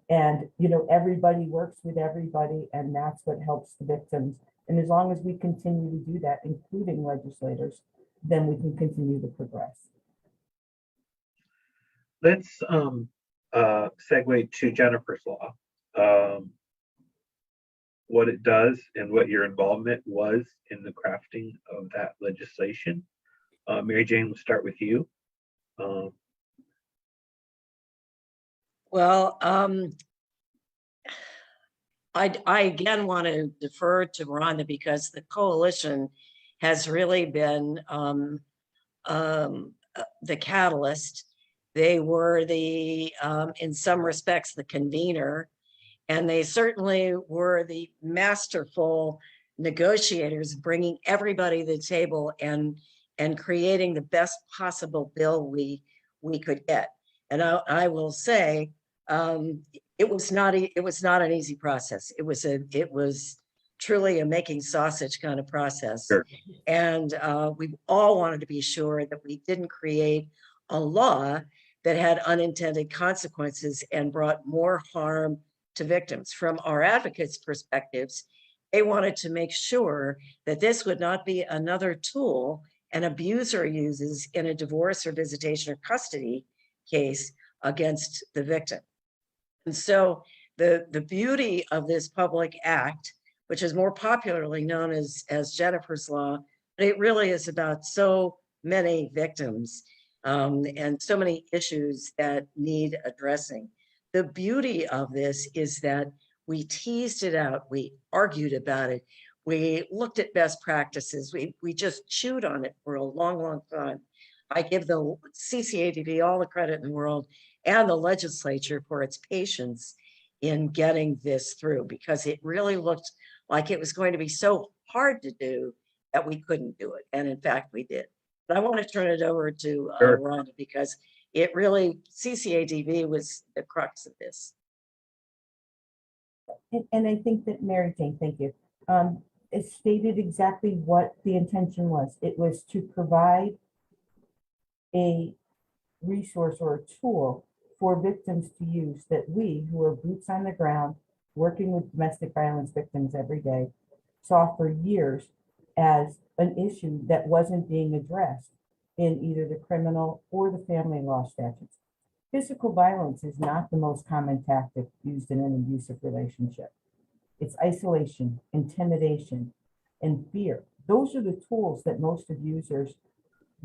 And, you know, everybody works with everybody, and that's what helps the victims. And as long as we continue to do that, including legislators, then we can continue to progress. Let's segue to Jennifer's Law, what it does and what your involvement was in the crafting of that legislation. Mary Jane, we'll start with you. Well, I again want to defer to Rhonda, because the coalition has really been the catalyst. They were the, in some respects, the convener, and they certainly were the masterful negotiators, bringing everybody to the table and creating the best possible bill we could get. And I will say, it was not an easy process. It was truly a making sausage kind of process. Sure. And we all wanted to be sure that we didn't create a law that had unintended consequences and brought more harm to victims. From our advocates' perspectives, they wanted to make sure that this would not be another tool an abuser uses in a divorce or visitation or custody case against the victim. And so the beauty of this public act, which is more popularly known as Jennifer's Law, but it really is about so many victims and so many issues that need addressing. The beauty of this is that we teased it out, we argued about it, we looked at best practices, we just chewed on it for a long, long time. I give the CCADD all the credit in the world and the legislature for its patience in getting this through, because it really looked like it was going to be so hard to do that we couldn't do it. And in fact, we did. But I want to turn it over to Sure. Rhonda, because it really, CCADV was the crux of this. And I think that Mary Jane, thank you, it stated exactly what the intention was. It was to provide a resource or a tool for victims to use, that we, who are boots on the ground, working with domestic violence victims every day, saw for years as an issue that wasn't being addressed in either the criminal or the family law statutes. Physical violence is not the most common tactic used in an abusive relationship. It's isolation, intimidation, and fear. Those are the tools that most abusers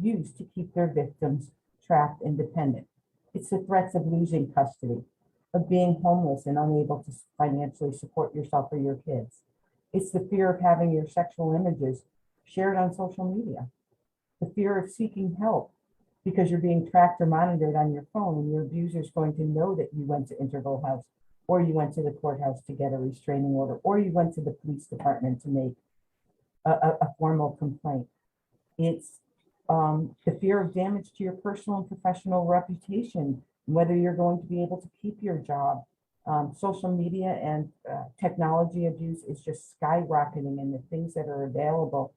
use to keep their victims trapped and dependent. It's the threats of losing custody, of being homeless and unable to financially support yourself or your kids. It's the fear of having your sexual images shared on social media, the fear of seeking help because you're being tracked or monitored on your phone, and your abuser is going to know that you went to Interval House, or you went to the courthouse to get a restraining order, or you went to the police department to make a formal complaint. It's the fear of damage to your personal and professional reputation, whether you're going to be able to keep your job. Social media and technology abuse is just skyrocketing, and the things that are available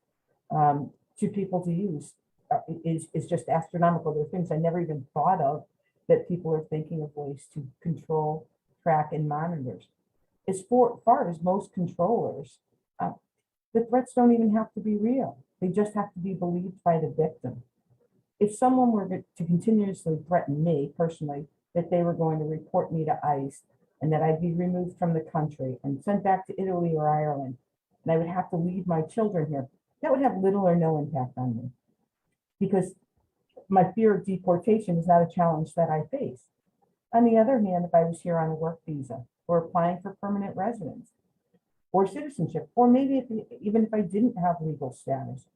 to people to use is just astronomical. There are things I never even thought of that people are thinking of ways to control, track, and monitor. As far as most controllers, the threats don't even have to be real. They just have to be believed by the victim. If someone were to continuously threaten me personally that they were going to report me to ICE and that I'd be removed from the country and sent back to Italy or Ireland, and I would have to leave my children here, that would have little or no impact on me, because my fear of deportation is not a challenge that I face. On the other hand, if I was here on a work visa or applying for permanent residence or citizenship, or maybe even if I didn't have legal status,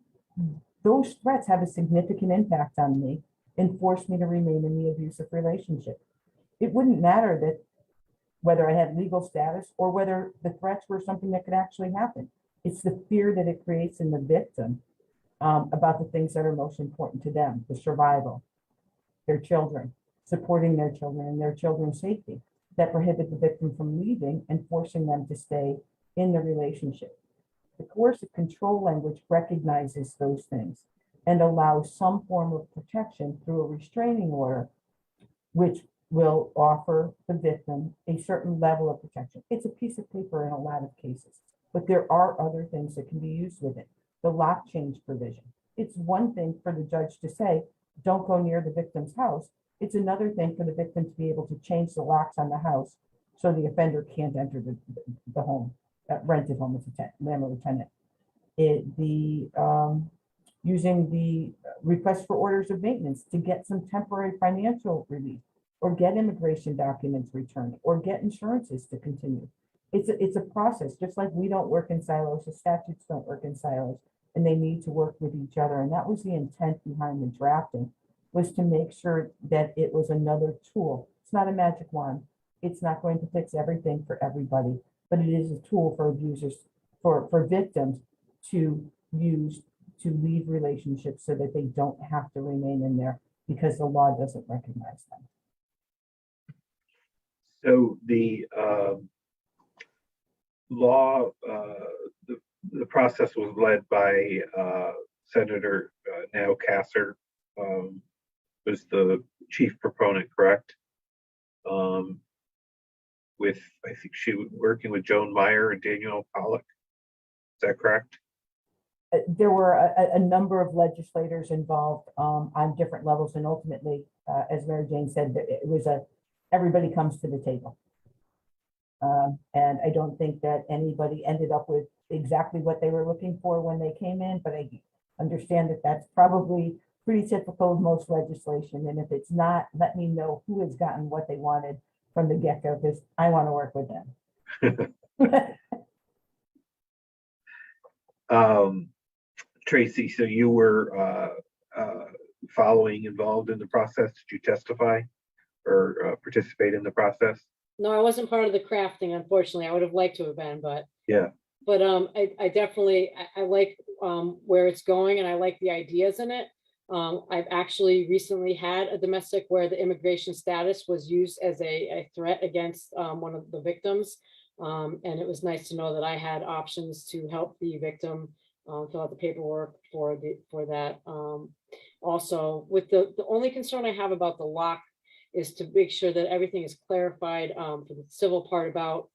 those threats have a significant impact on me, and forced me to remain in the abusive relationship. It wouldn't matter that whether I had legal status or whether the threats were something that could actually happen. It's the fear that it creates in the victim about the things that are most important to them, the survival, their children, supporting their children and their children's safety, that prohibit the victim from leaving and forcing them to stay in the relationship. The coercive control language recognizes those things and allows some form of protection through a restraining order, which will offer the victim a certain level of protection. It's a piece of paper in a lot of cases, but there are other things that can be used with it. The lock change provision. It's one thing for the judge to say, don't go near the victim's house. It's another thing for the victim to be able to change the locks on the house so the offender can't enter the home, rented home as a landlord or tenant. Using the request for orders of maintenance to get some temporary financial relief, or get immigration documents returned, or get insurances to continue. It's a process, just like we don't work in silos, the statutes don't work in silos, and they need to work with each other. And that was the intent behind the drafting, was to make sure that it was another tool. It's not a magic wand. It's not going to fix everything for everybody, but it is a tool for abusers, for victims to use to leave relationships so that they don't have to remain in there because the law doesn't recognize them. So the law, the process was led by Senator now Kasser, was the chief proponent, correct? With, I think she was working with Joan Meyer and Daniel Pollack. Is that correct? There were a number of legislators involved on different levels, and ultimately, as Mary Jane said, it was everybody comes to the table. And I don't think that anybody ended up with exactly what they were looking for when they came in, but I understand that that's probably pretty typical of most legislation. And if it's not, let me know who has gotten what they wanted from the get-go, because I want to work with them. Tracy, so you were involved in the process. Did you testify or participate in the process? No, I wasn't part of the crafting, unfortunately. I would have liked to have been, but yeah. But I definitely I like where it's going, and I like the ideas in it. I've actually recently had a domestic where the immigration status was used as a threat against one of the victims. And it was nice to know that I had options to help the victim fill out the paperwork for that. Also, with the only concern I have about the lock is to make sure that everything is clarified for the civil part about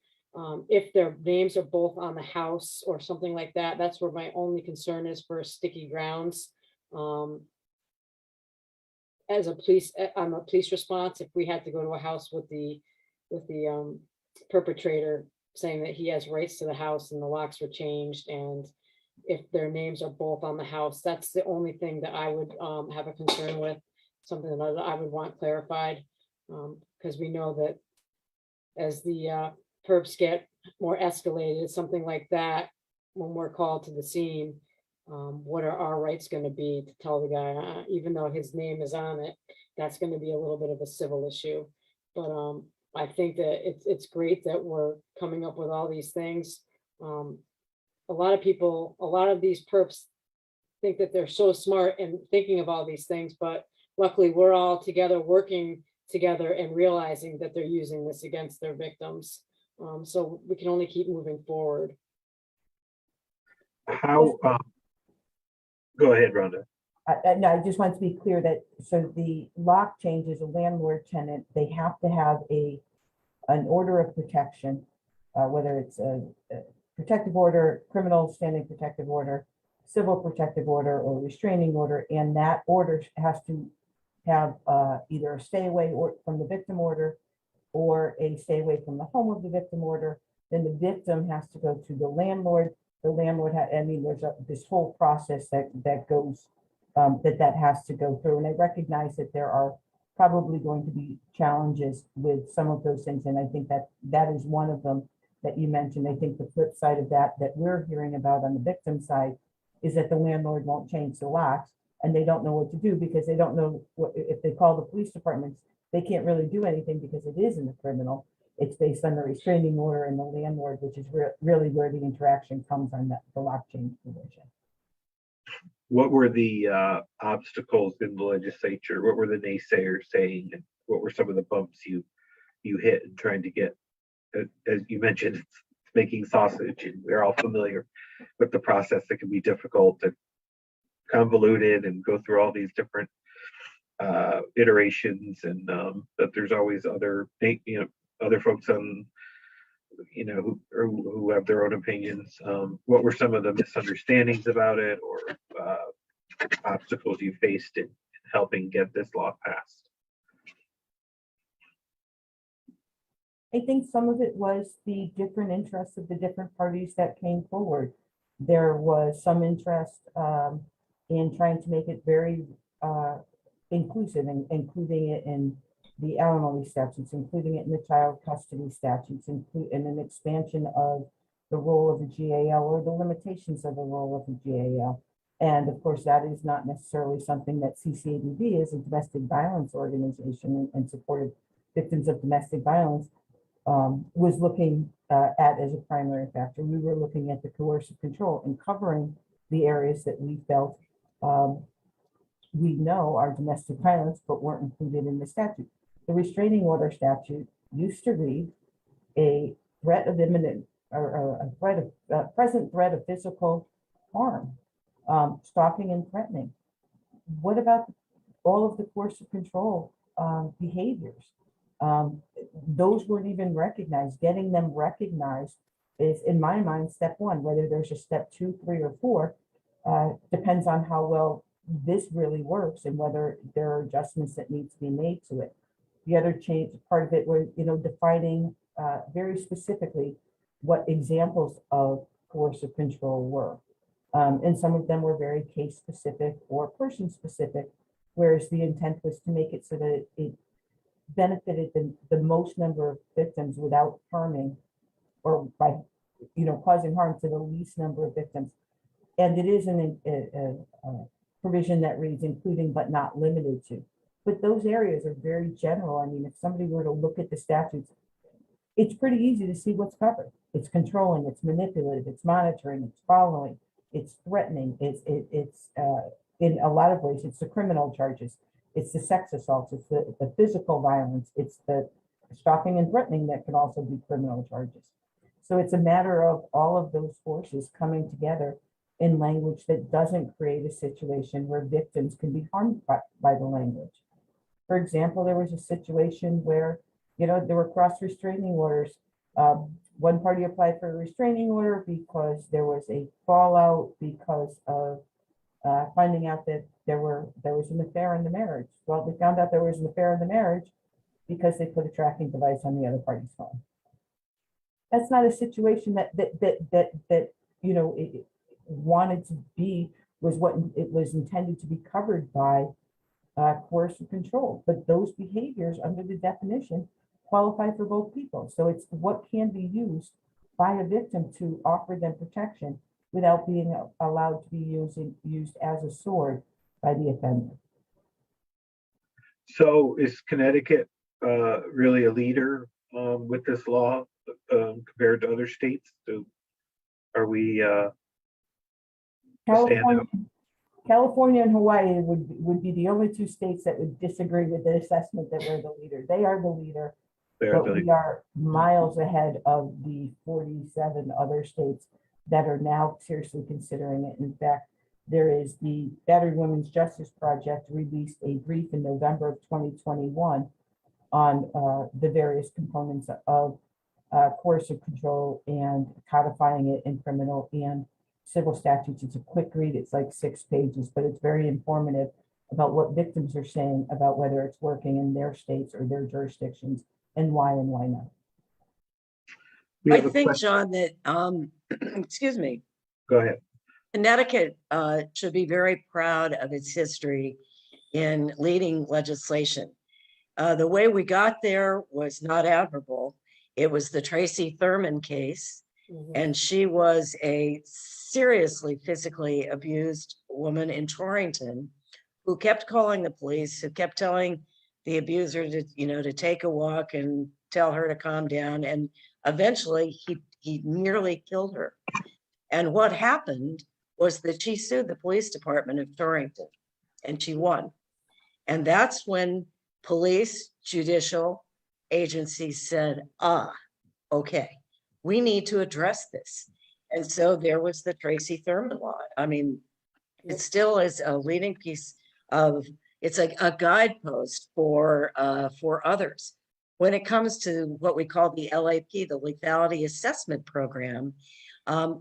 if their names are both on the house or something like that. That's where my only concern is for sticky grounds. As a police, on a police response, if we had to go to a house with the perpetrator saying that he has rights to the house and the locks were changed, and if their names are both on the house, that's the only thing that I would have a concern with, something that I would want clarified, because we know that as the perps get more escalated, something like that, when we're called to the scene, what are our rights going to be to tell the guy, even though his name is on it, that's going to be a little bit of a civil issue. But I think that it's great that we're coming up with all these things. A lot of people, a lot of these perps think that they're so smart and thinking of all these things, but luckily we're all together working together and realizing that they're using this against their victims. So we can only keep moving forward. How, go ahead, Rhonda. No, I just want to be clear that, so the lock change is a landlord tenant, they have to have an order of protection, whether it's a protective order, criminal standing protective order, civil protective order, or restraining order, and that order has to have either a stay away or from the victim order or a stay away from the home of the victim order. Then the victim has to go to the landlord. The landlord, I mean, there's this whole process that goes, that has to go through. And I recognize that there are probably going to be challenges with some of those things. And I think that is one of them that you mentioned. I think the flip side of that we're hearing about on the victim side is that the landlord won't change the locks, and they don't know what to do because they don't know what, if they call the police departments, they can't really do anything because it isn't a criminal. It's based on the restraining order and the landlord, which is really where the interaction comes on the lock change provision. What were the obstacles in the legislature? What were the naysayers saying? And what were some of the bumps you hit in trying to get, as you mentioned, it's making sausage, and we're all familiar with the process that can be difficult and convoluted and go through all these different iterations, and that there's always other other folks on who have their own opinions. What were some of the misunderstandings about it, or obstacles you faced in helping get this law passed? I think some of it was the different interests of the different parties that came forward. There was some interest in trying to make it very inclusive, and including it in the alimony statutes, including it in the child custody statutes, and an expansion of the role of the GAL, or the limitations of the role of the GAL. And of course, that is not necessarily something that CCADV, as a domestic violence organization and supported victims of domestic violence, was looking at as a primary factor. We were looking at the coercive control and covering the areas that we felt we know are domestic violence, but weren't included in the statute. The restraining order statute used to read a threat of imminent, or a threat of present threat of physical harm, stalking and threatening. What about all of the coercive control behaviors? Those weren't even recognized. Getting them recognized is, in my mind, step one. Whether there's a step 2, 3, or 4 depends on how well this really works and whether there are adjustments that need to be made to it. The other change part of it was, defining very specifically what examples of coercive control were. And some of them were very case specific or person specific, whereas the intent was to make it so that it benefited the most number of victims without harming, or by causing harm to the least number of victims. And it is a provision that reads including but not limited to. But those areas are very general. I mean, if somebody were to look at the statutes, it's pretty easy to see what's covered. It's controlling, it's manipulative, it's monitoring, it's following, it's threatening, it's in a lot of ways, it's the criminal charges, it's the sex assaults, it's the physical violence, it's the stalking and threatening that can also be criminal charges. So it's a matter of all of those forces coming together in language that doesn't create a situation where victims can be harmed by the language. For example, there was a situation where, there were cross restraining orders. One party applied for a restraining order because there was a fallout because of finding out that there was an affair in the marriage. Well, they found out there was an affair in the marriage because they put a tracking device on the other party's phone. That's not a situation that it wanted to be, was what it was intended to be covered by coercive control. But those behaviors under the definition qualify for both people. So it's what can be used by a victim to offer them protection without being allowed to be used as a sword by the offender. So is Connecticut really a leader with this law compared to other states? Are we California and Hawaii would be the only two states that would disagree with the assessment that we're the leader. They are the leader, but we are miles ahead of the 47 other states that are now seriously considering it. In fact, there is the Battered Women's Justice Project released a brief in November of 2021 on the various components of coercive control and codifying it in criminal and civil statutes. It's a quick read. It's like 6 pages, but it's very informative about what victims are saying about whether it's working in their states or their jurisdictions and why not. I think, John, that, excuse me. Go ahead. Connecticut should be very proud of its history in leading legislation. The way we got there was not admirable. It was the Tracy Thurman case, and she was a seriously physically abused woman in Torrington who kept calling the police, who kept telling the abuser to, to take a walk and tell her to calm down. And eventually he nearly killed her. And what happened was that she sued the police department of Torrington and she won. And that's when police, judicial agencies said, okay, we need to address this. And so there was the Tracy Thurman law. I mean, it still is a leading piece of, it's like a guidepost for others. When it comes to what we call the LAP, the Legality Assessment Program,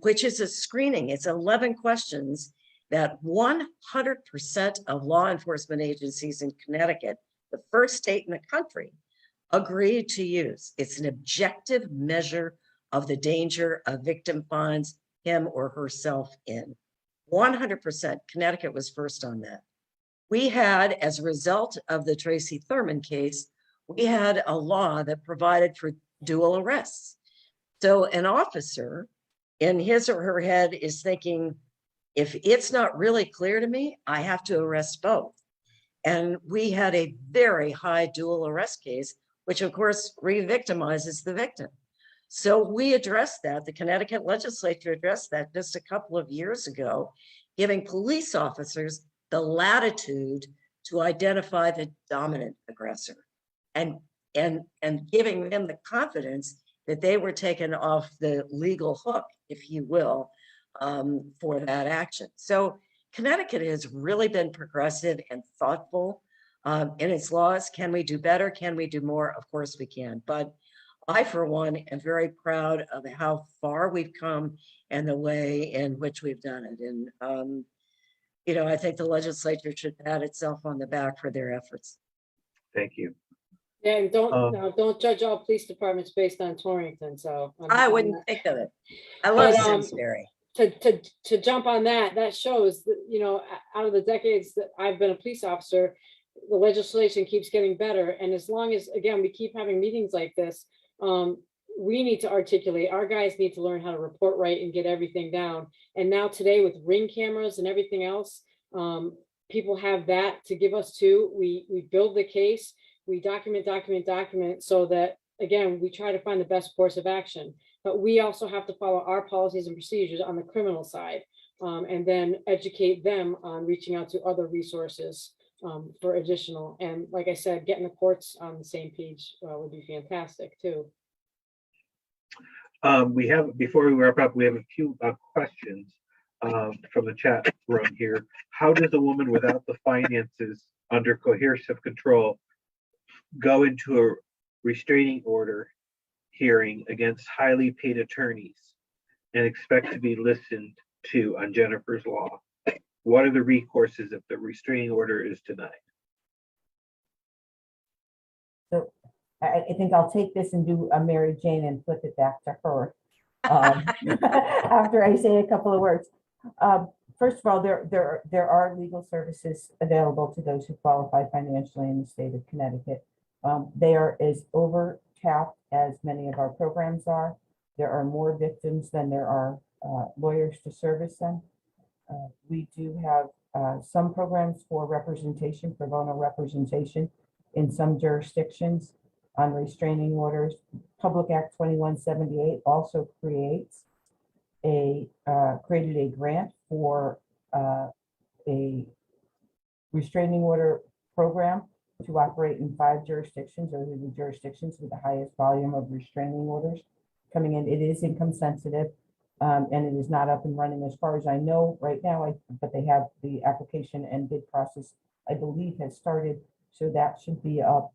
which is a screening, it's 11 questions that 100% of law enforcement agencies in Connecticut, the first state in the country, agreed to use. It's an objective measure of the danger a victim finds him or herself in. 100%, Connecticut was first on that. We had, as a result of the Tracy Thurman case, we had a law that provided for dual arrests. So an officer in his or her head is thinking, if it's not really clear to me, I have to arrest both. And we had a very high dual arrest case, which of course re-victimizes the victim. So we addressed that. The Connecticut Legislature addressed that just a couple of years ago, giving police officers the latitude to identify the dominant aggressor and giving them the confidence that they were taken off the legal hook, if you will, for that action. So Connecticut has really been progressive and thoughtful in its laws. Can we do better? Can we do more? Of course we can. But I, for one, am very proud of how far we've come and the way in which we've done it. And, I think the legislature should pat itself on the back for their efforts. Thank you. Yeah, and don't judge all police departments based on Torrington. So I wouldn't think of it. I love Simsbury. To jump on that shows that, out of the decades that I've been a police officer, the legislation keeps getting better. And as long as, again, we keep having meetings like this, we need to articulate, our guys need to learn how to report right and get everything down. And now today with Ring cameras and everything else, people have that to give us too. We build the case, we document so that, again, we try to find the best course of action. But we also have to follow our policies and procedures on the criminal side, and then educate them on reaching out to other resources for additional. And like I said, getting the courts on the same page would be fantastic too. We have, before we wrap up, we have a few questions from the chat room here. How does a woman without the finances under coercive control go into a restraining order hearing against highly paid attorneys and expect to be listened to on Jennifer's law? What are the recourses if the restraining order is denied? So I think I'll take this and do a Mary Jane and flip it back to her after I say a couple of words. First of all, there are legal services available to those who qualify financially in the state of Connecticut. They are as over-tapped as many of our programs are. There are more victims than there are lawyers to service them. We do have some programs for representation, pro bono representation in some jurisdictions on restraining orders. Public Act 2178 also created a grant for a restraining order program to operate in 5 jurisdictions, or the jurisdictions with the highest volume of restraining orders coming in. It is income sensitive, and it is not up and running as far as I know right now, but they have the application and bid process, I believe, has started. So that should be up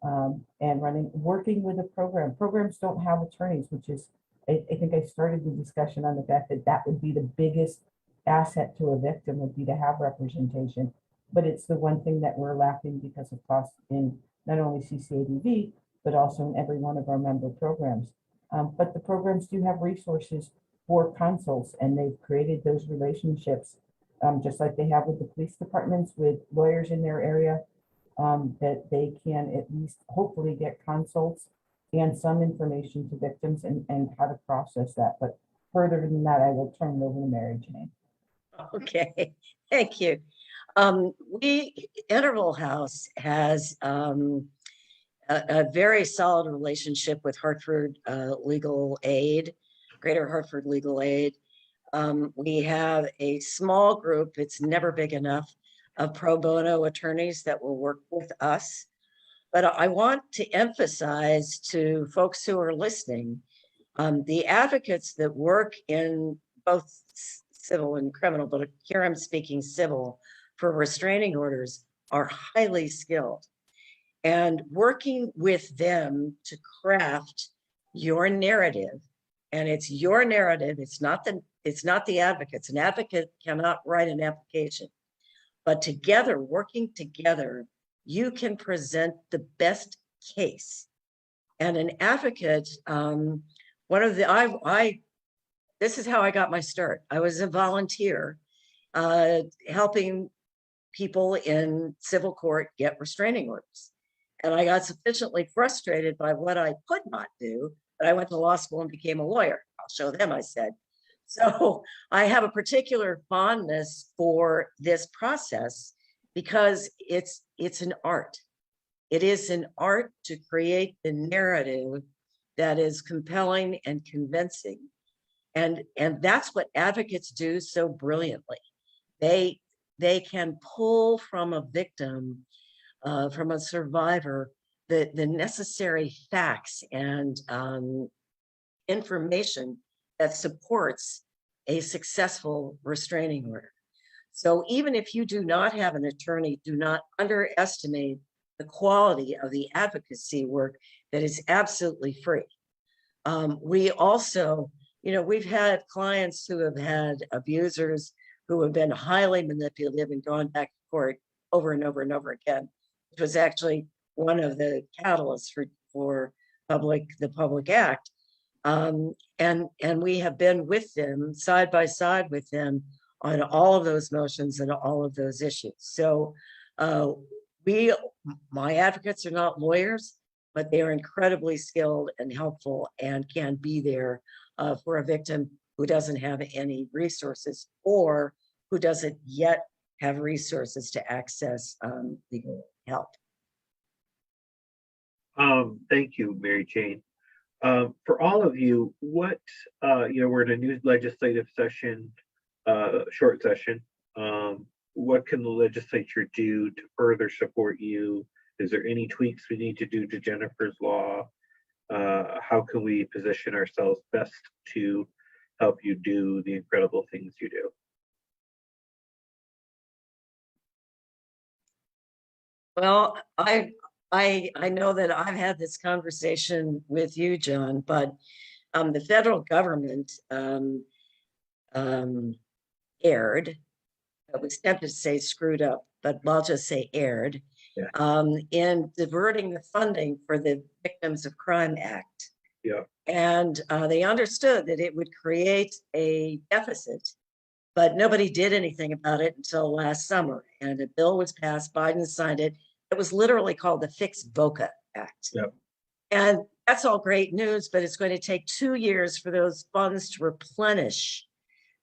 and running, working with a program. Programs don't have attorneys, which is, I think I started the discussion on the fact that that would be the biggest asset to a victim, would be to have representation. But it's the one thing that we're lacking because of cost in not only CCADV, but also in every one of our member programs. But the programs do have resources for consults, and they've created those relationships, just like they have with the police departments, with lawyers in their area, that they can at least hopefully get consults and some information to victims and how to process that. But further than that, I will turn it over to Mary Jane. Okay, thank you. Interval House has a very solid relationship with Hartford Legal Aid, Greater Hartford Legal Aid. We have a small group, it's never big enough, of pro bono attorneys that will work with us. But I want to emphasize to folks who are listening, the advocates that work in both civil and criminal, but here I'm speaking civil, for restraining orders are highly skilled. And working with them to craft your narrative, and it's your narrative, it's not the advocates. An advocate cannot write an application, but together, working together, you can present the best case. And an advocate, this is how I got my start. I was a volunteer helping people in civil court get restraining orders. And I got sufficiently frustrated by what I could not do that I went to law school and became a lawyer. I'll show them, I said. So I have a particular fondness for this process because it's an art. It is an art to create the narrative that is compelling and convincing. And that's what advocates do so brilliantly. They can pull from a victim, from a survivor, the necessary facts and information that supports a successful restraining order. So even if you do not have an attorney, do not underestimate the quality of the advocacy work that is absolutely free. We also, we've had clients who have had abusers who have been highly manipulative and gone back to court over and over and over again, which was actually one of the catalysts for the Public Act. And we have been with them side by side with them on all of those motions and all of those issues. So my advocates are not lawyers, but they are incredibly skilled and helpful and can be there for a victim who doesn't have any resources or who doesn't yet have resources to access legal help. Thank you, Mary Jane. For all of you, what, we're in a new legislative session, short session. What can the legislature do to further support you? Is there any tweaks we need to do to Jennifer's law? How can we position ourselves best to help you do the incredible things you do? Well, I know that I've had this conversation with you, John, but the federal government erred. I was tempted to say screwed up, but I'll just say erred in diverting the funding for the Victims of Crime Act. Yeah. And they understood that it would create a deficit, but nobody did anything about it until last summer. And a bill was passed, Biden signed it. It was literally called the Fix VOCA Act. Yep. And that's all great news, but it's going to take 2 years for those funds to replenish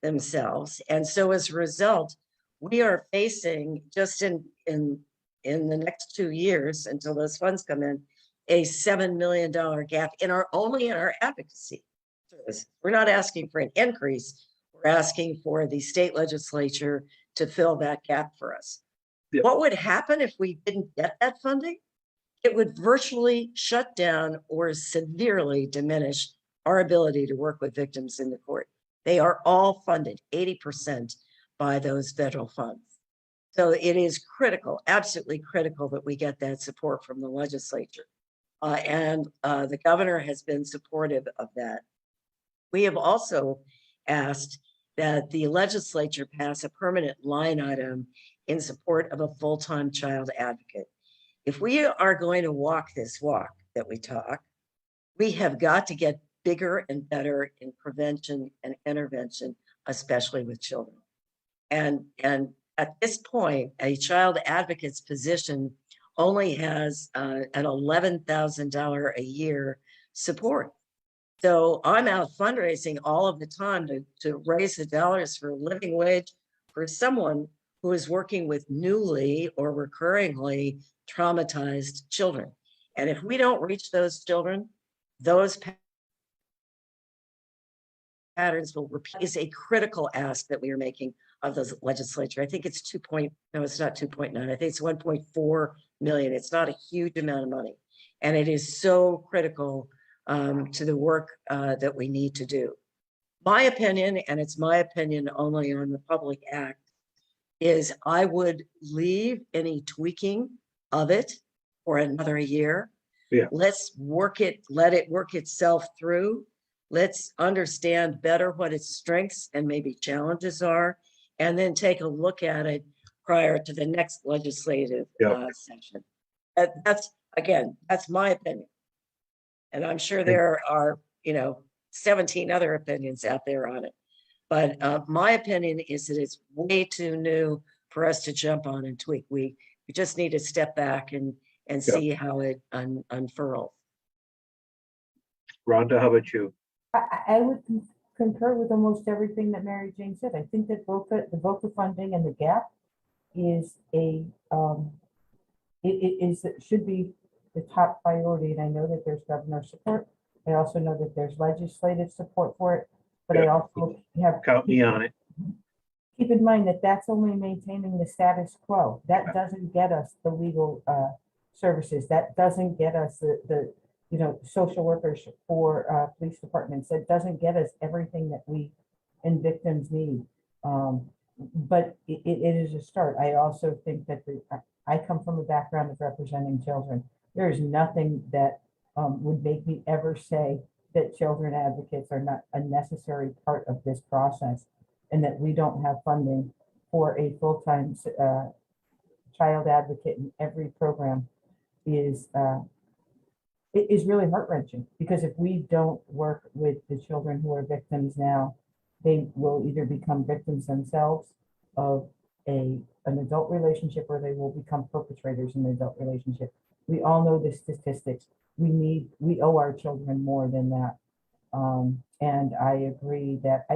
themselves. And so as a result, we are facing just in the next 2 years until those funds come in, a $7 million gap only in our advocacy service. We're not asking for an increase. We're asking for the state legislature to fill that gap for us. Yep. What would happen if we didn't get that funding? It would virtually shut down or severely diminish our ability to work with victims in the court. They are all funded 80% by those federal funds. So it is critical, absolutely critical, that we get that support from the legislature. And the governor has been supportive of that. We have also asked that the legislature pass a permanent line item in support of a full-time child advocate. If we are going to walk this walk that we talk, we have got to get bigger and better in prevention and intervention, especially with children. And at this point, a child advocate's position only has an $11,000 a year support. So I'm out fundraising all of the time to raise the dollars for a living wage for someone who is working with newly or recurringly traumatized children. And if we don't reach those children, those patterns will repeat. Is a critical ask that we are making of the legislature. I think it's no, it's not 2.9. I think it's 1.4 million. It's not a huge amount of money. And it is so critical to the work that we need to do. My opinion, and it's my opinion only on the Public Act, is I would leave any tweaking of it for another year. Yeah. Let's work it, let it work itself through. Let's understand better what its strengths and maybe challenges are, and then take a look at it prior to the next legislative session. That's my opinion. And I'm sure there are, 17 other opinions out there on it. But my opinion is that it's way too new for us to jump on and tweak. We just need to step back and see how it unfurls. Rhonda, how about you? I would concur with almost everything that Mary Jane said. I think that both the VOCA funding and the gap is it should be the top priority. And I know that there's governor support. I also know that there's legislative support for it, but I also have count me on it. Keep in mind that that's only maintaining the status quo. That doesn't get us the legal services. That doesn't get us the social workers for police departments. That doesn't get us everything that we and victims need. But it is a start. I also think that I come from a background of representing children. There is nothing that would make me ever say that children advocates are not a necessary part of this process, and that we don't have funding for a full-time child advocate in every program is really heart-wrenching, because if we don't work with the children who are victims now, they will either become victims themselves of an adult relationship, or they will become perpetrators in the adult relationship. We all know the statistics. We owe our children more than that. And I agree that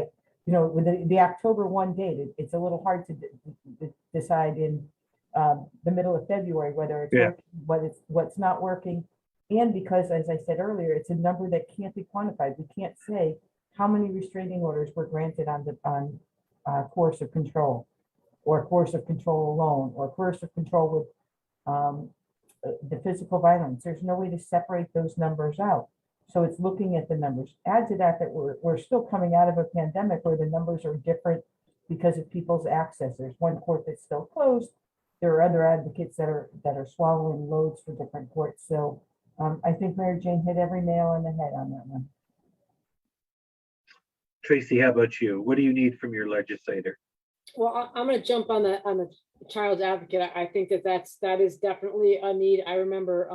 with the October 1 date, it's a little hard to decide in the middle of February whether it's working, what's not working. And because, as I said earlier, it's a number that can't be quantified. We can't say how many restraining orders were granted on coercive control, or coercive control alone, or coercive control with the physical violence. There's no way to separate those numbers out. So it's looking at the numbers. Add to that we're still coming out of a pandemic where the numbers are different because of people's access. There's one court that's still closed. There are other advocates that are swallowing loads for different courts. So I think Mary Jane hit every nail on the head on that one. Tracy, how about you? What do you need from your legislator? Well, I'm going to jump on the child advocate. I think that is definitely a need. I remember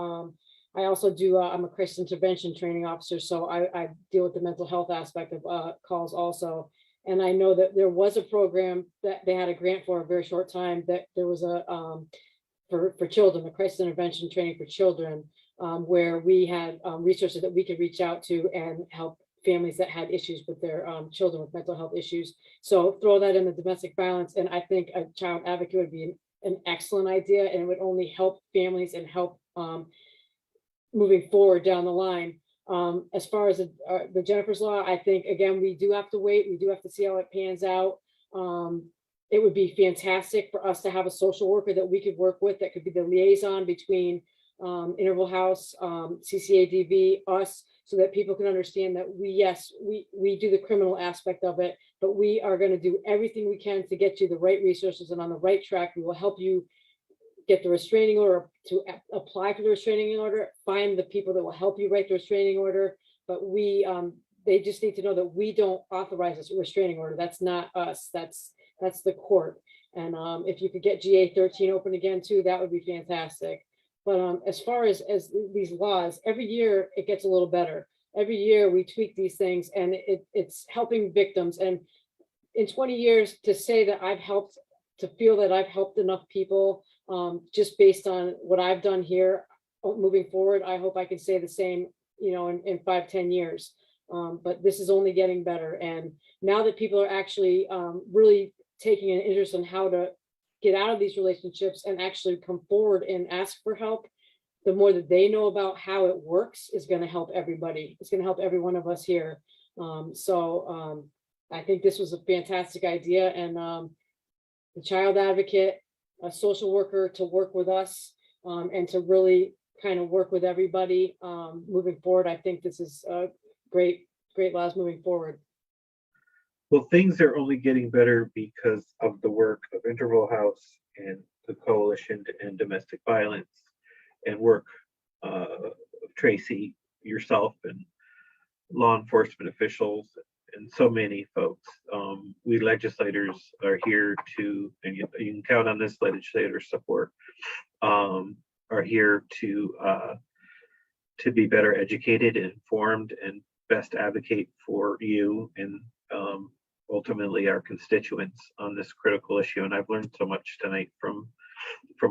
I also do, I'm a crisis intervention training officer, so I deal with the mental health aspect of calls also. And I know that there was a program that they had a grant for a very short time, that there was a for children, a crisis intervention training for children, where we had resources that we could reach out to and help families that had issues with their children with mental health issues. So throw that in the domestic violence, and I think a child advocate would be an excellent idea, and it would only help families and help moving forward down the line. As far as the Jennifer's Law, I think, again, we do have to wait. We do have to see how it pans out. It would be fantastic for us to have a social worker that we could work with, that could be the liaison between Interval House, CCADV, us, so that people can understand that we do the criminal aspect of it, but we are going to do everything we can to get you the right resources and on the right track. We will help you get the restraining order, to apply for the restraining order, find the people that will help you write the restraining order. But they just need to know that we don't authorize this restraining order. That's not us. That's the court. And if you could get GA 13 open again too, that would be fantastic. But as far as these laws, every year it gets a little better. Every year we tweak these things, and it's helping victims. And in 20 years, to say that to feel that I've helped enough people, just based on what I've done here moving forward, I hope I can say the same, in 5-10 years. But this is only getting better. And now that people are actually really taking an interest in how to get out of these relationships and actually come forward and ask for help, the more that they know about how it works is going to help everybody. It's going to help every one of us here. I think this was a fantastic idea, and the child advocate, a social worker to work with us, and to really kind of work with everybody moving forward. I think this is great laws moving forward. Well, things are only getting better because of the work of Interval House and the Coalition to End Domestic Violence, and work of Tracy, yourself, and law enforcement officials, and so many folks. We legislators are here to, and you can count on this legislator support, are here to be better educated and informed and best advocate for you and ultimately our constituents on this critical issue. And I've learned so much tonight from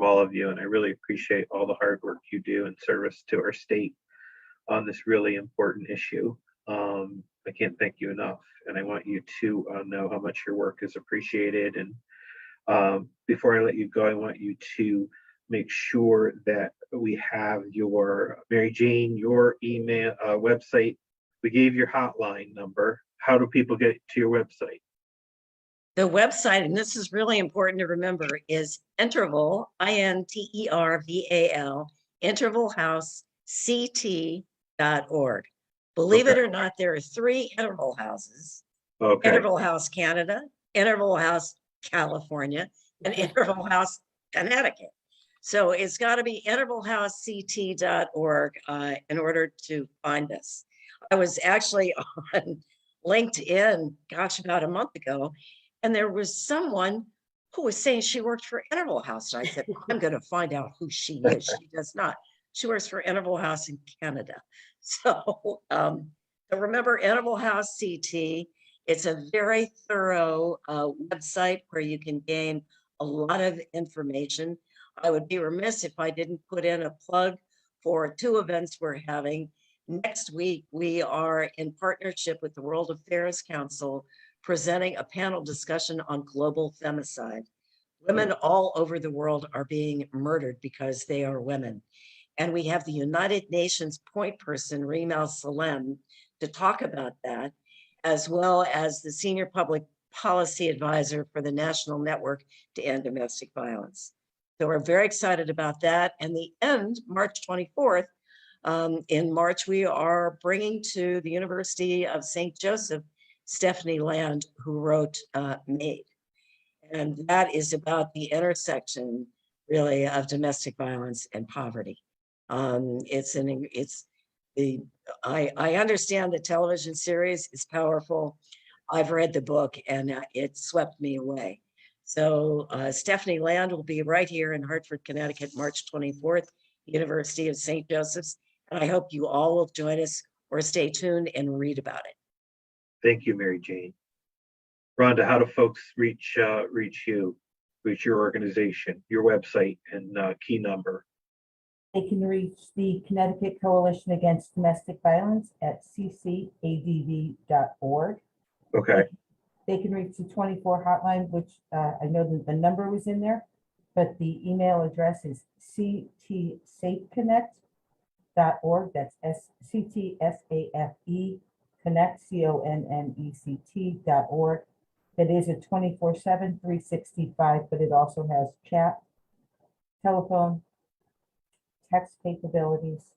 all of you, and I really appreciate all the hard work you do in service to our state on this really important issue. I can't thank you enough, and I want you to know how much your work is appreciated. And before I let you go, I want you to make sure that we have your, Mary Jane, your email, website. We gave your hotline number. How do people get to your website? The website, and this is really important to remember, is Interval, INTERVAL, intervalhousect.org. Believe it or not, there are 3 interval houses. Okay. Interval House Canada, Interval House California, and Interval House Connecticut. So it's got to be intervalhousect.org in order to find us. I was actually on LinkedIn, gosh, about a month ago, and there was someone who was saying she worked for Interval House. And I said, I'm going to find out who she is. She does not. She works for Interval House in Canada. So, remember Interval House CT. It's a very thorough website where you can gain a lot of information. I would be remiss if I didn't put in a plug for 2 events we're having. Next week, we are in partnership with the World Affairs Council presenting a panel discussion on global femicide. Women all over the world are being murdered because they are women. And we have the United Nations point person, Reem Al-Salem, to talk about that, as well as the Senior Public Policy Advisor for the National Network to End Domestic Violence. So we're very excited about that. And the end, March 24th, in March, we are bringing to the University of St. Joseph, Stephanie Land, who wrote Made. And that is about the intersection, really, of domestic violence and poverty. I understand the television series is powerful. I've read the book and it swept me away. So Stephanie Land will be right here in Hartford, Connecticut, March 24th, University of St. Joseph's. And I hope you all will join us or stay tuned and read about it. Thank you, Mary Jane. Rhonda, how do folks reach you, reach your organization, your website, and key number? They can reach the Connecticut Coalition Against Domestic Violence at ccadv.org. Okay. They can reach the 24 hotline, which I know that the number was in there, but the email address is ctsafeconnect.org. That's CTSAFE Connect, CONNECT.org. That is a 24/7, 365, but it also has chat, telephone, text capabilities,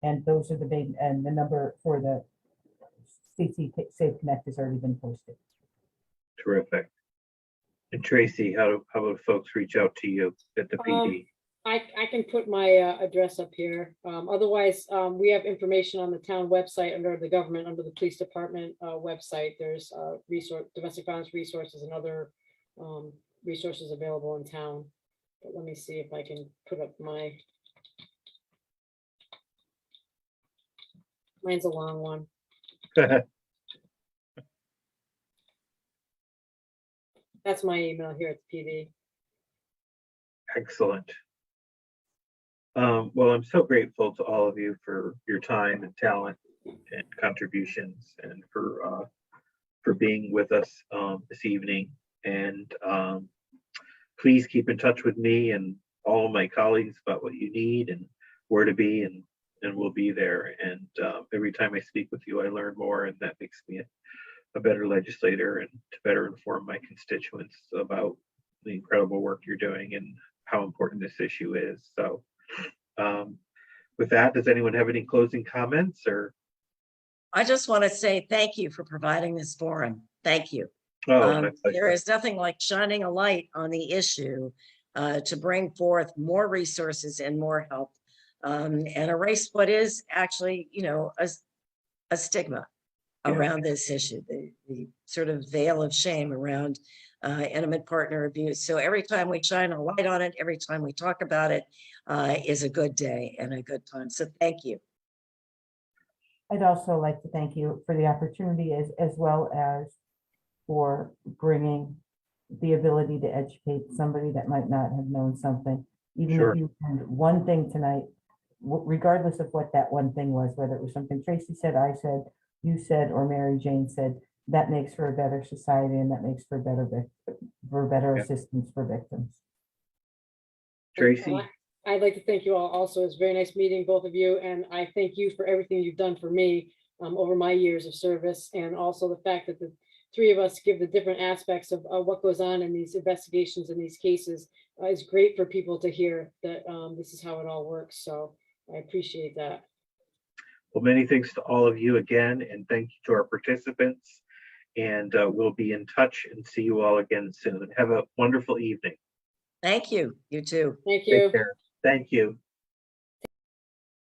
and those are the main, and the number for the CT Safe Connect has already been posted. Terrific. And Tracy, how do folks reach out to you at the PD? I can put my address up here. Otherwise, we have information on the town website under the government, under the police department website. There's domestic violence resources and other resources available in town. But let me see if I can put up mine's a long one. That's my email here at the PD. Excellent. Well, I'm so grateful to all of you for your time and talent and contributions, and for being with us this evening. And please keep in touch with me and all of my colleagues about what you need and where to be, and we'll be there. And every time I speak with you, I learn more, and that makes me a better legislator and to better inform my constituents about the incredible work you're doing and how important this issue is. So with that, does anyone have any closing comments? Or I just want to say thank you for providing this forum. Thank you. my There pleasure. is nothing like shining a light on the issue to bring forth more resources and more help and erase what is actually, you know, a stigma Yeah. around this issue, the sort of veil of shame around intimate partner abuse. So every time we shine a light on it, every time we talk about it, is a good day and a good time. So thank you. I'd also like to thank you for the opportunity as well as for bringing the ability to educate somebody that might not have known something. Even Sure. if you learned one thing tonight, regardless of what that one thing was, whether it was something Tracy said, I said, you said, or Mary Jane said, that makes for a better society, and that makes for better Yeah. assistance for victims. Tracy. Well, I'd like to thank you all also. It's very nice meeting both of you, and I thank you for everything you've done for me over my years of service, and also the fact that the three of us give the different aspects of what goes on in these investigations and these cases is great for people to hear that this is how it all works. So I appreciate that. Well, many thanks to all of you again, and thank you to our participants. And we'll be in touch and see you all again soon. Have a wonderful evening. Thank you. You too. Thank you. Take care. Thank you.